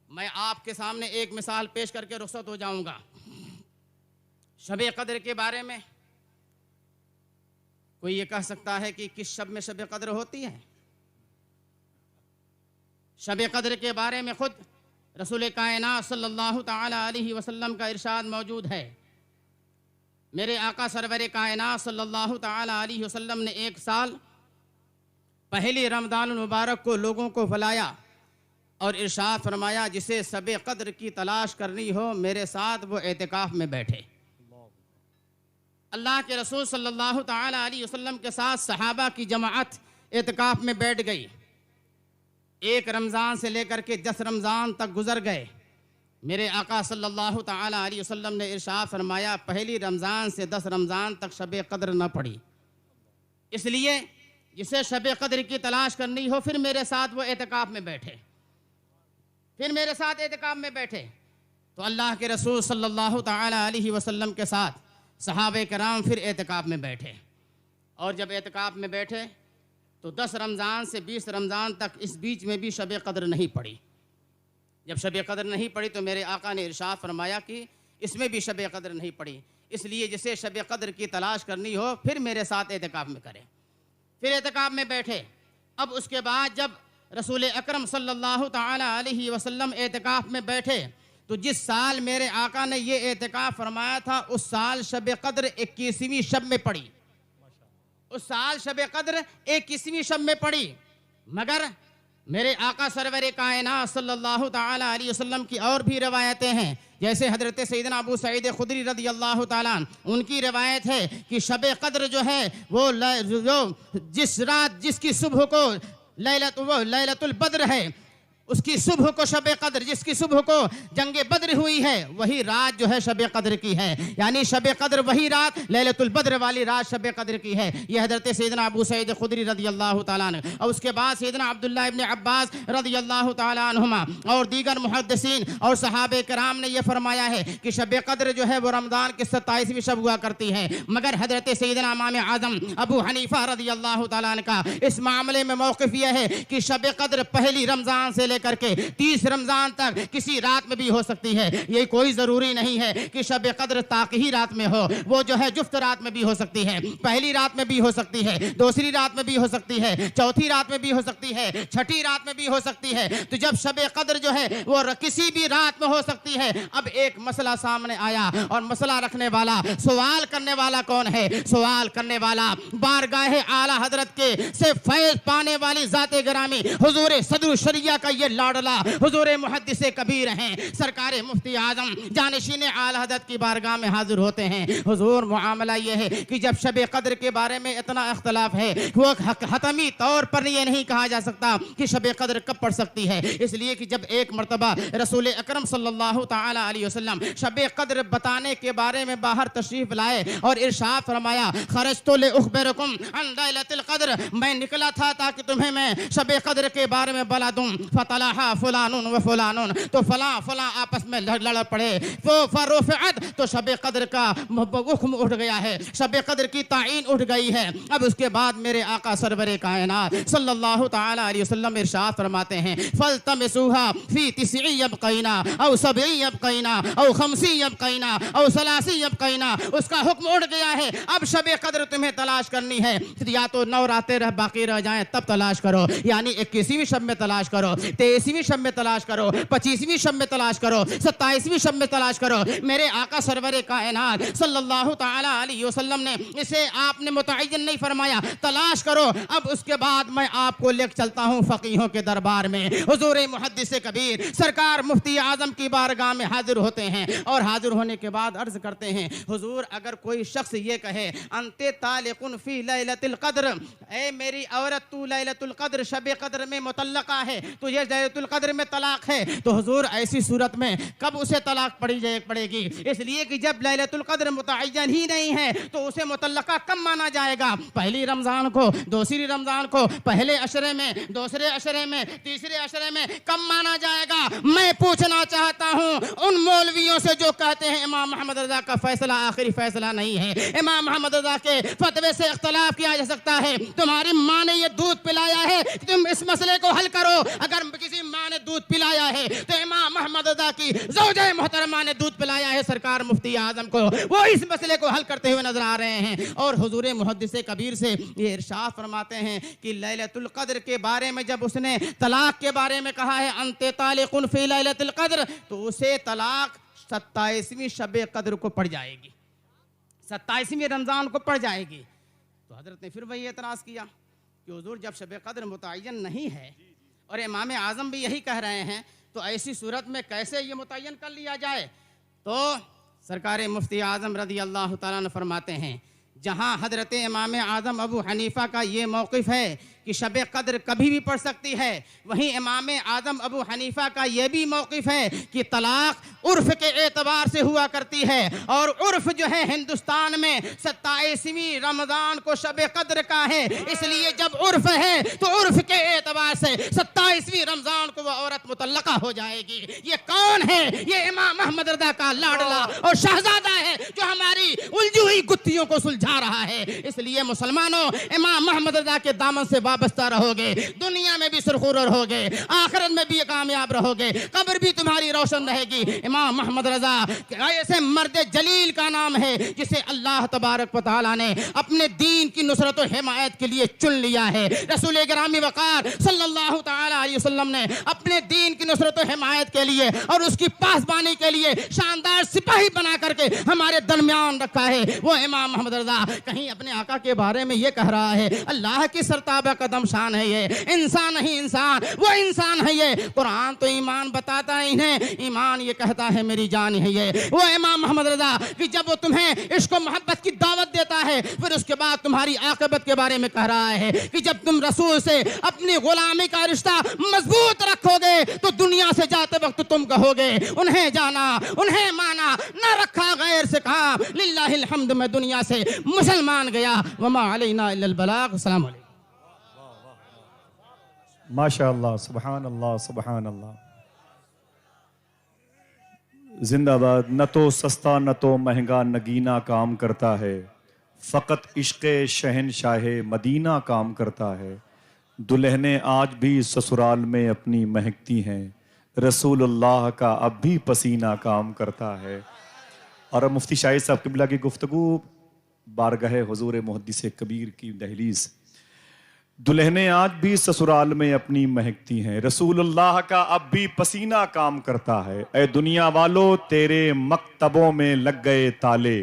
मैं आपके सामने एक मिसाल पेश करके रुखसत हो जाऊंगा। शब कद्र के बारे में कोई ये कह सकता है कि किस शब में शब कद्र होती है? शब कद्र के बारे में खुद रसूल कायनात सल्लल्लाहु ताला अलैहि वसल्लम का इरशाद मौजूद है। मेरे आका सरवर कायनात सल्लल्लाहु ताला अलैहि वसल्लम ने एक साल पहली रमज़ान मुबारक को लोगों को बुलाया और इरशाद फरमाया, जिसे शब कद्र की तलाश करनी हो मेरे साथ वो एतिकाफ में बैठे। अल्लाह के रसूल सल्लल्लाहु ताला अलैहि वसल्लम के साथ सहाबा की जमाअत एतिकाफ में बैठ गई। एक रमज़ान से लेकर के 10 रमज़ान तक गुजर गए। मेरे आका सल्लल्लाहु ताला अलैहि वसल्लम ने इरशाद फरमाया, पहली रमज़ान से 10 रमज़ान तक शब कद्र न पड़ी। इसलिए जिसे शब कद्र की तलाश करनी हो फिर मेरे साथ वो एतिकाफ में बैठे, फिर मेरे साथ एतिकाफ में बैठे। तो अल्लाह के रसूल सल्लल्लाहु ताला अलैहि वसल्लम के साथ सहाबे कराम फिर एतिकाफ में बैठे। और जब एतिकाफ में बैठे तो 10 रमज़ान से 20 रमज़ान तक इस बीच में भी शब कद्र नहीं पड़ी। जब शब कद्र नहीं पड़ी तो मेरे आका ने इरशाद फरमाया कि इसमें भी शब कद्र नहीं पड़ी। इसलिए जिसे शब कद्र की तलाश करनी हो फिर मेरे साथ एतिकाफ में करें। फिर एतिकाफ में बैठे। अब उसके बाद जब रसूल अकरम सल्लल्लाहु ताला अलैहि वसल्लम एतिकाफ में बैठे तो जिस साल मेरे आका ने ये एतिकाफ फरमाया था उस साल शब कद्र 21वीं शब में पड़ी। उस साल शब कद्र 21वीं शब में पड़ी। मगर मेरे आका सरवर कायनात सल्लल्लाहु ताला अलैहि वसल्लम की और भी रवायतें हैं, जैसे हजरत सैयदना अबू सईद खुदरी रदी अल्लाह ताला उनकी रवायत है कि शब कद्र जो है वो जिस रात जिसकी सुबह को लैलतुल बद्र है, उसकी सुबह को शब कद्र, जिसकी सुबह को जंगे बद्र हुई है वही रात जो है शब कद्र की है। यानी शब कद्र वही रात, लैलतुल बद्र वाली रात शब कद्र की है। ये हजरत सैयदना अबू सईद खुदरी रदी अल्लाह ताला अन्हु और उसके बाद सैयदना अब्दुल्लाह इब्न अब्बास रदी अल्लाह ताला अन्हुमा और दीगर मुहद्दिसीन और सहाबे कराम ने यह फरमाया है कि शब कद्र जो है वो रमज़ान की 27वीं शब हुआ करती है। मगर हजरत सैयदना इमाम आज़म अबू हनीफा रदी अल्लाह ताला अन्हु का इस मामले में मौक़िफ़ यह है कि शब कद्र पहली रमज़ान से करके 30 रमज़ान तक किसी रात में भी हो सकती है। ये कोई ज़रूरी नहीं है कि शब कद्र ताक ही रात में हो, वो जो है जुफ्त रात में भी हो सकती है, पहली रात में भी हो सकती है, दूसरी रात में भी हो सकती है, चौथी रात में भी हो सकती है, छठी रात में भी हो सकती है। तो जब शब कद्र जो है वो किसी भी रात में हो सकती है। अब एक मसला सामने आया और मसला रखने वाला, सवाल करने वाला कौन है? सवाल करने वाला बारगाह आला हजरत के से फैज़ पाने वाली ज़ाते गिरामी हुजूर सदर शरिया का ये लाडला हुजूर मुहद्दिस कबीर हैं, सरकार मुफ्ती आजम जानशीन आला हज़रत की बारगाह में हाजिर होते हैं। हुजूर मामला ये है कि जब शब कद्र के बारे में इतना इख्तलाफ है वो हतमी तौर पर ये नहीं कहा जा सकता कि शब कद्र कब पड़ सकती है। इसलिए कि जब एक मरतबा रसूल अकरम सल्लल्लाहु ताला अलैहि वसल्लम शब कद्र बताने के बारे में बाहर तशरीफ लाए और इरशाद फरमाया, खरजतु लिउखबिरकुम अन लैलतुल कद्र, मैं निकला था ताकि तुम्हें मैं शब कद्र के बारे में बता दूं। फतलाहा फलानुन व फलानुन, तो फला फला आपस में लड़ पड़े। तो फरुफ़अत, तो शब कद्र का हुक्म उठ गया है, शब कद्र की ताईन उठ गई है। अब उसके बाद मेरे आका सरवर कायनात सल्लल्लाहु ताला अलैहि वसल्लम इरशाद फरमाते हैं, फल्तमिसूहा फी 90 यबक़ीना औ 70 यबक़ीना औ 50 यबक़ीना औ 30 यबक़ीना। उसका हुक्म उठ गया है। अब शब कद्र तुम्हें तलाश करनी है, या तो 9 रातें बाकी रह जाएं तब तलाश करो, यानी 21वीं शब में तलाश करो, 23वीं शब में तलाश करो, 25वीं शब में तलाश करो, 27वीं शब में तलाश करो। मेरे आका सरवरे कायनात सल्लल्लाहु ताला अलैहि वसल्लम ने इसे आपने मुतअय्यन नहीं फरमाया, तलाश करो। अब उसके बाद मैं आपको लेकर चलता हूँ फकीहों के दरबार में। हुजूर मुहद्दिस कबीर सरकार मुफ्ती आजम की बारगाह में हाजिर होते हैं और हाजिर होने के बाद अर्ज करते हैं, हुजूर अगर कोई शख्स ये कहे अंते तालिकुन फी लैलतुल क़द्र, ए मेरी औरत तू लैलतुल क़द्र शब क़द्र में मुतल्लका है, तुझे लैलतुल क़द्र में तलाक है, तो हुजूर ऐसी सूरत में कब उसे तलाक पड़ेगी? इसलिए कि जब लैलतुल क़द्र मुतअय्यन ही नहीं है तो उसे मुतल्लका कब माना जाएगा? पहली रमजान को, दूसरी रमजान को, पहले अशरे में, दूसरे अशरे में, तीसरे अशरे में कब माना जाएगा? मैं पूछना चाहता हूं उन मौलवियों से जो कहते हैं इमाम मोहम्मद रजा का फैसला आखिरी फैसला नहीं है, इमाम मोहम्मद रजा के फतवे से इख्तलाफ किया जा सकता है। तुम्हारी माँ ने ये दूध पिलाया है, तुम इस मसले को हल करो। अगर किसी माँ ने दूध पिलाया है तो इमाम मोहम्मद रजा की ज़ौजे मोहतरमा ने दूध पिलाया है सरकार मुफ्ती आजम को, वो इस मसले को हल करते हुए नजर आ रहे हैं। और हुजूर मुहद्दिस कबीर से ये इरशाद फरमाते हैं कि लैलतुल क़द्र के बारे में जब उसने तलाक के बारे में कहा है अंते तालिकुन फी लैलतुल क़द्र, तो उसे तलाक 27वीं शब क़द्र को पड़ जाएगी, 27वीं रमज़ान को पड़ जाएगी। तो हजरत ने फिर वही एतराज़ किया कि हुजूर जब शब क़द्र मुतअय्यन नहीं है और इमाम आज़म भी यही कह रहे हैं, तो ऐसी सूरत में कैसे ये मुतअय्यन कर लिया जाए? तो सरकार मुफ्ती आज़म रज़ी अल्लाह तआला अन्हु फरमाते हैं, जहाँ हजरत इमाम आज़म अबू हनीफ़ा का ये मौक़िफ़ है कि शब क़द्र कभी भी पड़ सकती है, वहीं इमाम आज़म अबू हनीफ़ा का ये भी मौक़िफ़ है कि तलाक उर्फ़ के एतबार से हुआ करती है, और उर्फ़ जो है हिंदुस्तान में 27वीं रमज़ान को शब क़द्र का है। इसलिए जब उर्फ़ है तो उर्फ़ के एतबार से 27वीं रमज़ान को वह औरत मुतल्लका हो जाएगी। ये कौन है? ये इमाम अहमद रज़ा का लाडला और शहज़ादा है जो हमारी उलझी हुई गुत्थियों को सुलझा रहा है। इसलिए मुसलमानों, इमाम अहमद रज़ा के दामन से वाबस्ता रहोगे, दुनिया में भी सुरखुर रहोगे, आखिरत में भी कामयाब रहोगे, कब्र भी तुम्हारी रोशन रहेगी। इमाम मोहम्मद रजा ऐसे मर्द जलील का नाम है जिसे अल्लाह तबारक व तआला ने अपने दीन की नुसरत और हिमायत के लिए चुन लिया है। रसूल गिरामी वक़ार सल्लल्लाहु तआला अलैहि वसल्लम ने अपने दीन की नुसरत और हिमायत के लिए और उसकी पासबानी के लिए शानदार सिपाही बना करके हमारे दरमियान रखा है। वो इमाम मोहम्मद रजा कहीं अपने आका के बारे में ये कह रहा है, अल्लाह की सरताबा कदम शान है, ये इंसान नहीं इंसान, वो इंसान है ये। कुरान तो ईमान बताता है इन्हें, ईमान ये कहता है मेरी जान है ये। वो इमाम मोहम्मद रजा कि जब वो तुम्हें इश्क और मोहब्बत की दावत देता है, फिर उसके बाद तुम्हारी आक़िबत के बारे में कह रहा है कि जब तुम रसूल से अपनी गुलामी का रिश्ता मजबूत रखोगे तो दुनिया से जाते वक्त तुम कहोगे उन्हें जाना उन्हें माना, न रखा गैर से कहा लिल्लाहिल हम्द, मैं दुनिया से मुसलमान गया, वमा अलैना इल्लल बलाग। अस्सलाम वालेकुम। माशाअल्लाह, सुभान अल्लाह, सुभान अल्लाह। जिंदाबाद। न तो सस्ता न तो महंगा नगीना काम करता है, फ़कत इश्क़े शहनशाह मदीना काम करता है। दुल्हने आज भी ससुराल में अपनी महकती हैं, रसूलुल्लाह का अब भी पसीना काम करता है। और अब मुफ्ती शाहिद साहब क़िबला की गुफ्तगू बारगाह हुजूर मुहद्दिस कबीर की दहलीज। दुल्हने आज भी ससुराल में अपनी महकती हैं, रसूलुल्लाह का अब भी पसीना काम करता है। ए दुनिया वालों, तेरे मकतबों में लग गए ताले,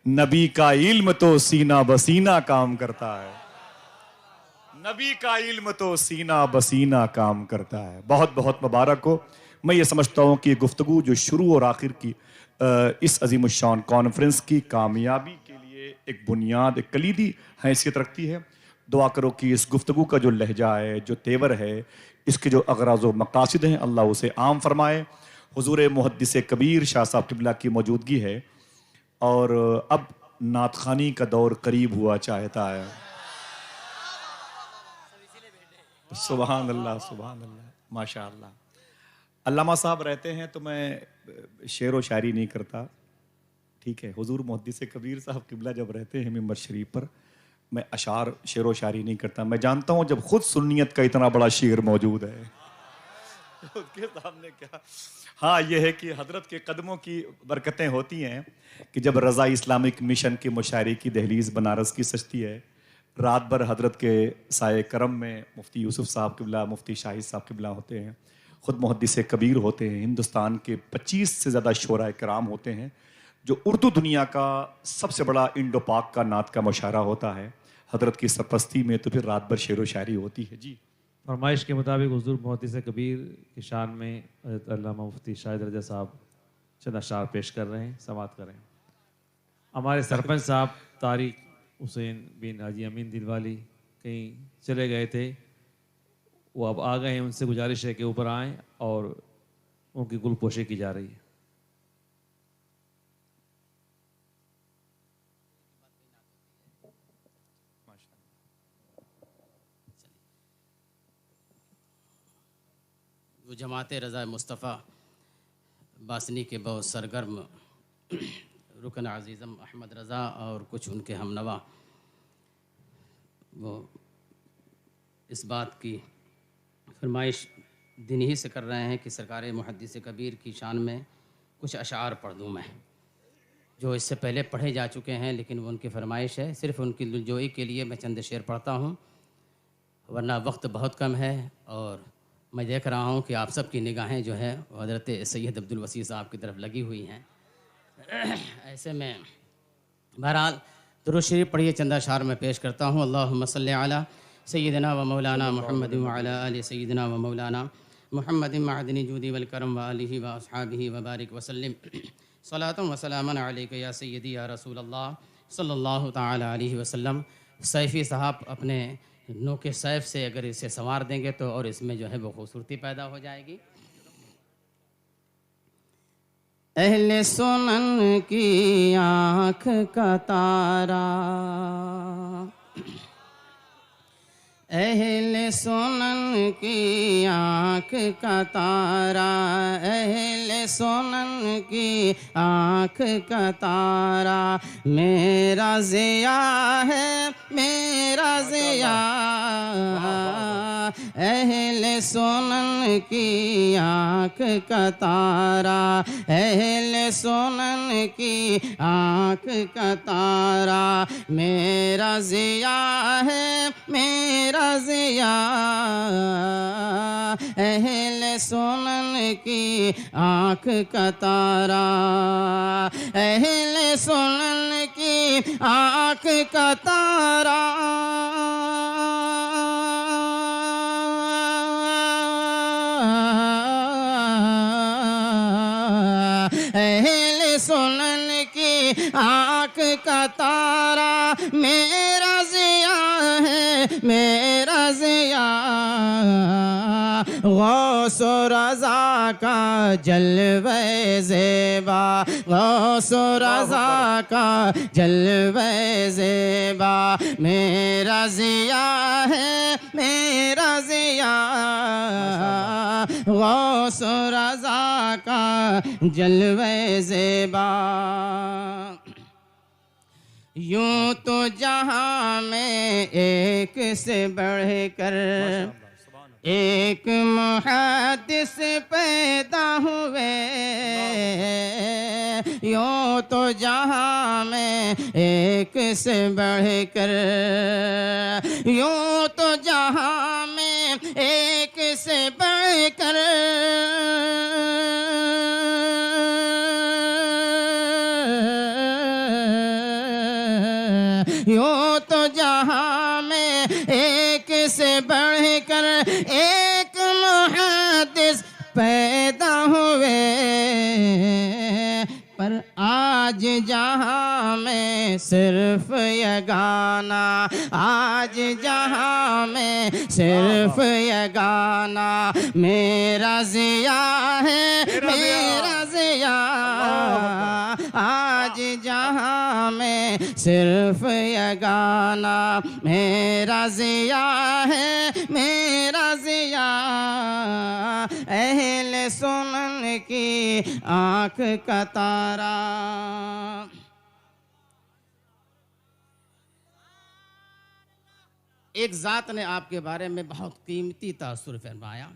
नबी का इल्म तो सीना बसीना काम करता है, नबी का इल्म तो सीना बसीना काम करता है। बहुत बहुत मुबारक हो। मैं ये समझता हूँ कि गुफ्तगू जो शुरू और आखिर की इस अजीमुशान कॉन्फ्रेंस की कामयाबी के लिए एक बुनियाद, एक कलीदी हैसियत रखती है। दुआ करो कि इस गुफ्तगू का जो लहजा है, जो तेवर है, इसके जो अगराज़ व मकासिद हैं, अल्लाह उसे आम फरमाए। हुजूर मुहद्दिस कबीर शाह साहब क़िबला की मौजूदगी है और अब नात ख़ानी का दौर करीब हुआ चाहता है। सुभान अल्लाह, सुभान अल्लाह, माशा अल्लाह। अल्लामा साहब रहते हैं तो मैं शेर व शायरी नहीं करता, ठीक है। हुजूर मुहद्दिस कबीर साहब क़िबला जब रहते हैं मिंबर शरीफ पर, मैं अशार शेर व शायरी नहीं करता। मैं जानता हूँ जब खुद सुन्नियत का इतना बड़ा शेर मौजूद है उसके सामने क्या। हाँ, ये है कि हजरत के कदमों की बरकतें होती हैं कि जब रज़ा इस्लामिक मिशन के मुशायरे की दहलीज बनारस की सजती है, रात भर हजरत के साए करम में मुफ्ती यूसुफ साहब किबला, मुफ्ती शाहिद साहब किबला होते हैं, ख़ुद मुहद्दिस कबीर होते हैं, हिंदुस्तान के 25 से ज़्यादा शोरा कराम होते हैं, जो उर्दू दुनिया का सबसे बड़ा इंडो पाक का नात का मुशायरा होता है हजरत की सरपरस्ती में, तो फिर रात भर शेर व शायरी होती है। जी, फरमाइश के मुताबिक हुज़ूर मुहद्दिस कबीर की शान में हज़रत अल्लामा मुफ्ती शाहिद रज़ा साहब चंद अशार पेश कर रहे हैं, समाअत करें। हमारे सरपंच साहब तारिक हुसैन बिन हाजी अमीन दिलवाली कहीं चले गए थे, वो अब आ गए हैं, उनसे गुजारिश है कि ऊपर आएँ और उनकी गुलपोशी की जा रही है। वो जमात रज़ा मुस्तफ़ा बासनी के बहुत सरगर्म रुकन अज़ीज़म अहमद रज़ा और कुछ उनके हमनवा वो इस बात की फरमाइश दिन ही से कर रहे हैं कि सरकार मुहद्दिस कबीर की शान में कुछ अशार पढ़ दूँ मैं, जो इससे पहले पढ़े जा चुके हैं, लेकिन वो उनकी फरमाइश है। सिर्फ़ उनकी दिलजोई के लिए मैं चंद शेर पढ़ता हूँ, वरना वक्त बहुत कम है और मैं देख रहा हूँ कि आप सब की निगाहें जो है हज़रत सैयद अब्दुल वसी साहब की तरफ लगी हुई हैं। ऐसे में बहरहाल दुरूद शरीफ पढ़िए, चंद अशार में पेश करता हूँ। अल्लाहुम्मा सल्ली अला सय्यिदना व मौलाना मुहम्मद व अला आलि सय्यिदना व मौलाना मुहम्मद मअदनी जूदी वल करम व आलिहि व अस्हाबिहि व बारिक वसल्लिम सलातुम व सलामन अलैका या सय्यदी या रसूल अल्लाह सल्लल्लाहु तआला अलैहि वसल्लम। सैफ़ी साहब अपने नोके सैफ से अगर इसे संवार देंगे तो और इसमें जो है वो खूबसूरती पैदा हो जाएगी। अहले सुनन की आँख का तारा, अहले सुनन की आँख का तारा, अहले सुनन की आँख का तारा, मेरा ज़िया है मेरा ज़िया, अहले सुनन की आँख का तारा, अहले सुनन की आँख का तारा, मेरा ज़िया है मेरा ज़िया, अहले सुनन की आँख का तारा, अहले सुनन की आँख का तारा, अहले सुनन की आँख का तारा, मेरा ज़िया है मेरा ज़िया, गौसो रज़ा का जलवे ज़ेबा, गौसो रज़ा का जलवे ज़ेबा, मेरा ज़िया है मेरा ज़िया, गौसो रज़ा का जलवे ज़ेबा। यूं तो जहाँ में एक से बढ़कर एक मुहद्दिस पैदा हुए, यूं तो जहाँ में एक से बढ़कर, यूं तो जहाँ में एक से बढ़कर, यूं तो जहाँ में एक से बढ़कर एक मुहद्दिस पैदा हुए, पर आज जहाँ में सिर्फ ये गाना, आज जहाँ में सिर्फ ये गाना, मेरा ज़िया है मेरा ज़िया, आज जहाँ में सिर्फ ये गाना, मेरा ज़िया है मेरा ज़िया, अहले सुनन की आँख का तारा। एक ज़ात ने आपके बारे में बहुत कीमती तासुर फरमाया,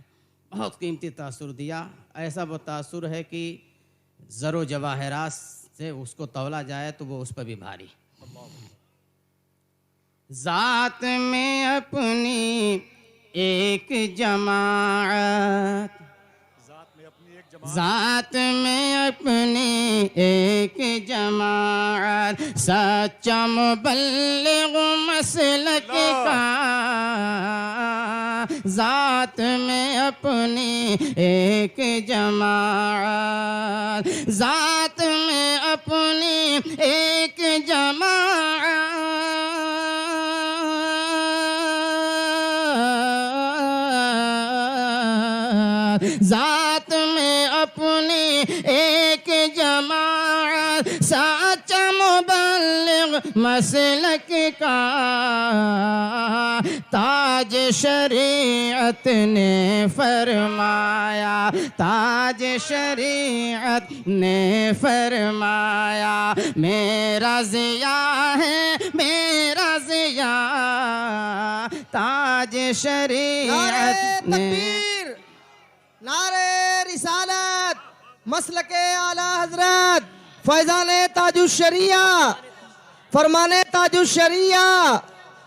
बहुत कीमती तासुर दिया। ऐसा वो तासुर है कि ज़रो जवाहरात से उसको तौला जाए तो वो उस पर भी भारी। ज़ात में अपनी एक जमाअत, ज़ात में अपनी एक जमाअत, सच्चा मुबल्लिग मसलक का। ज़ात में अपनी एक जमाअत, ज़ात में अपनी एक जमाअत, ज़ात में अपनी एक जमाअत, सच्चा मुबल्लिग मसलक का। ताज शरीयत ने फरमाया, ताज शरीयत ने फरमाया, मेरा ज़िया है मेरा ज़िया। ताज शरीयत ने नारे रिसालत, मसलके आला हजरत, फैजाने ताजुशरिया, फरमाने ताजुशरिया,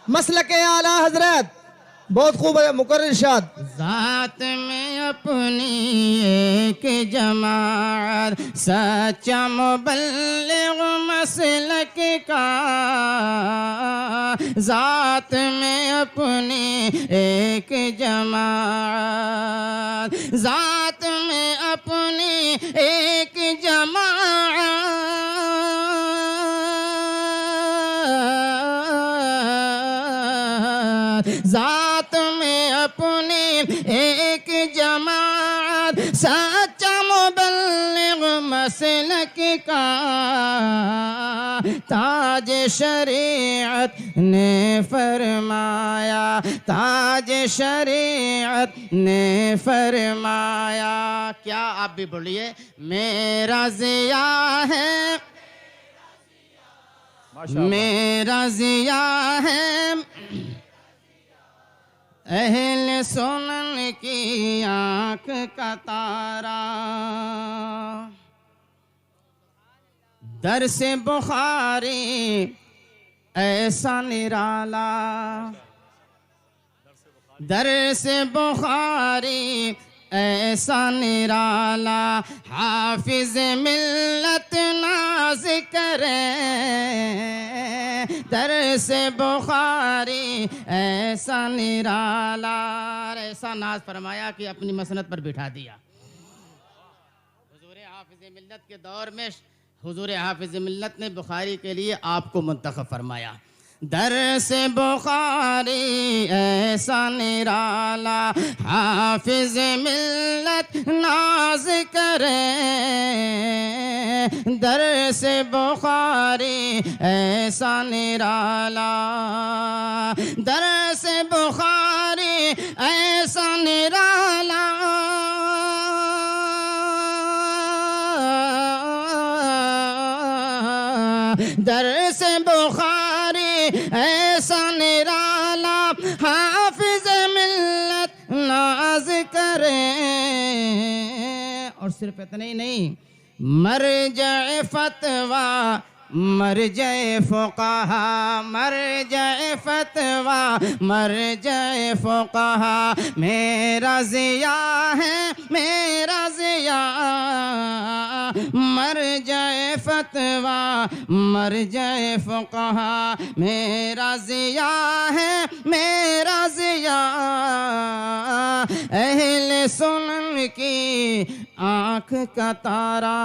मसलके आला हजरत। बहुत खूब है मुकर्रर इरशाद। ज़ात में अपनी एक जमाअत, सच्चा मुबल्लिग मसलक का। ज़ात में अपनी एक जमाअत, ज़ात में अपनी एक जमाअत, ज़ात में अपनी एक जमाअत, सच्चा मुबल्लिग मसलक का। ताज शरीयत ने फरमाया, ताज शरीयत ने फरमाया। क्या आप भी बोलिए, मेरा ज़िया है मेरा ज़िया है, अहले सुनन की आँख का तारा। दर से बुखारी ऐसा निराला, दर से बुखारी ऐसा निराला, हाफिज मिल्लत नाज करे। दर से बुखारी ऐसा निराला, ऐसा नाज फरमाया कि अपनी मसनद पर बिठा दिया। हुजूर हाफिज मिल्लत के दौर में हुजूर हाफिज मिल्लत ने बुखारी के लिए आपको मुंतखब फरमाया। दर से बुखारी ऐसा निराला, हाफिज मिल्लत नाज करे। दर से बुखारी ऐसा निराला, दर से बुखारी ऐसा निराला, दर से बुखारी ऐसा निराला, हाफिज मिल्लत नाज करे। और सिर्फ इतना ही नहीं, मर जाए फतवा, मर जाए फुक़हा, मर जाए फतवा, मर जाए फुक़हा, मेरा ज़िया है मेरा ज़िया। मर जाए फतवा, मर जाए फुक़हा, मेरा ज़िया है मेरा ज़िया। अहले सुनन की आँख का तारा।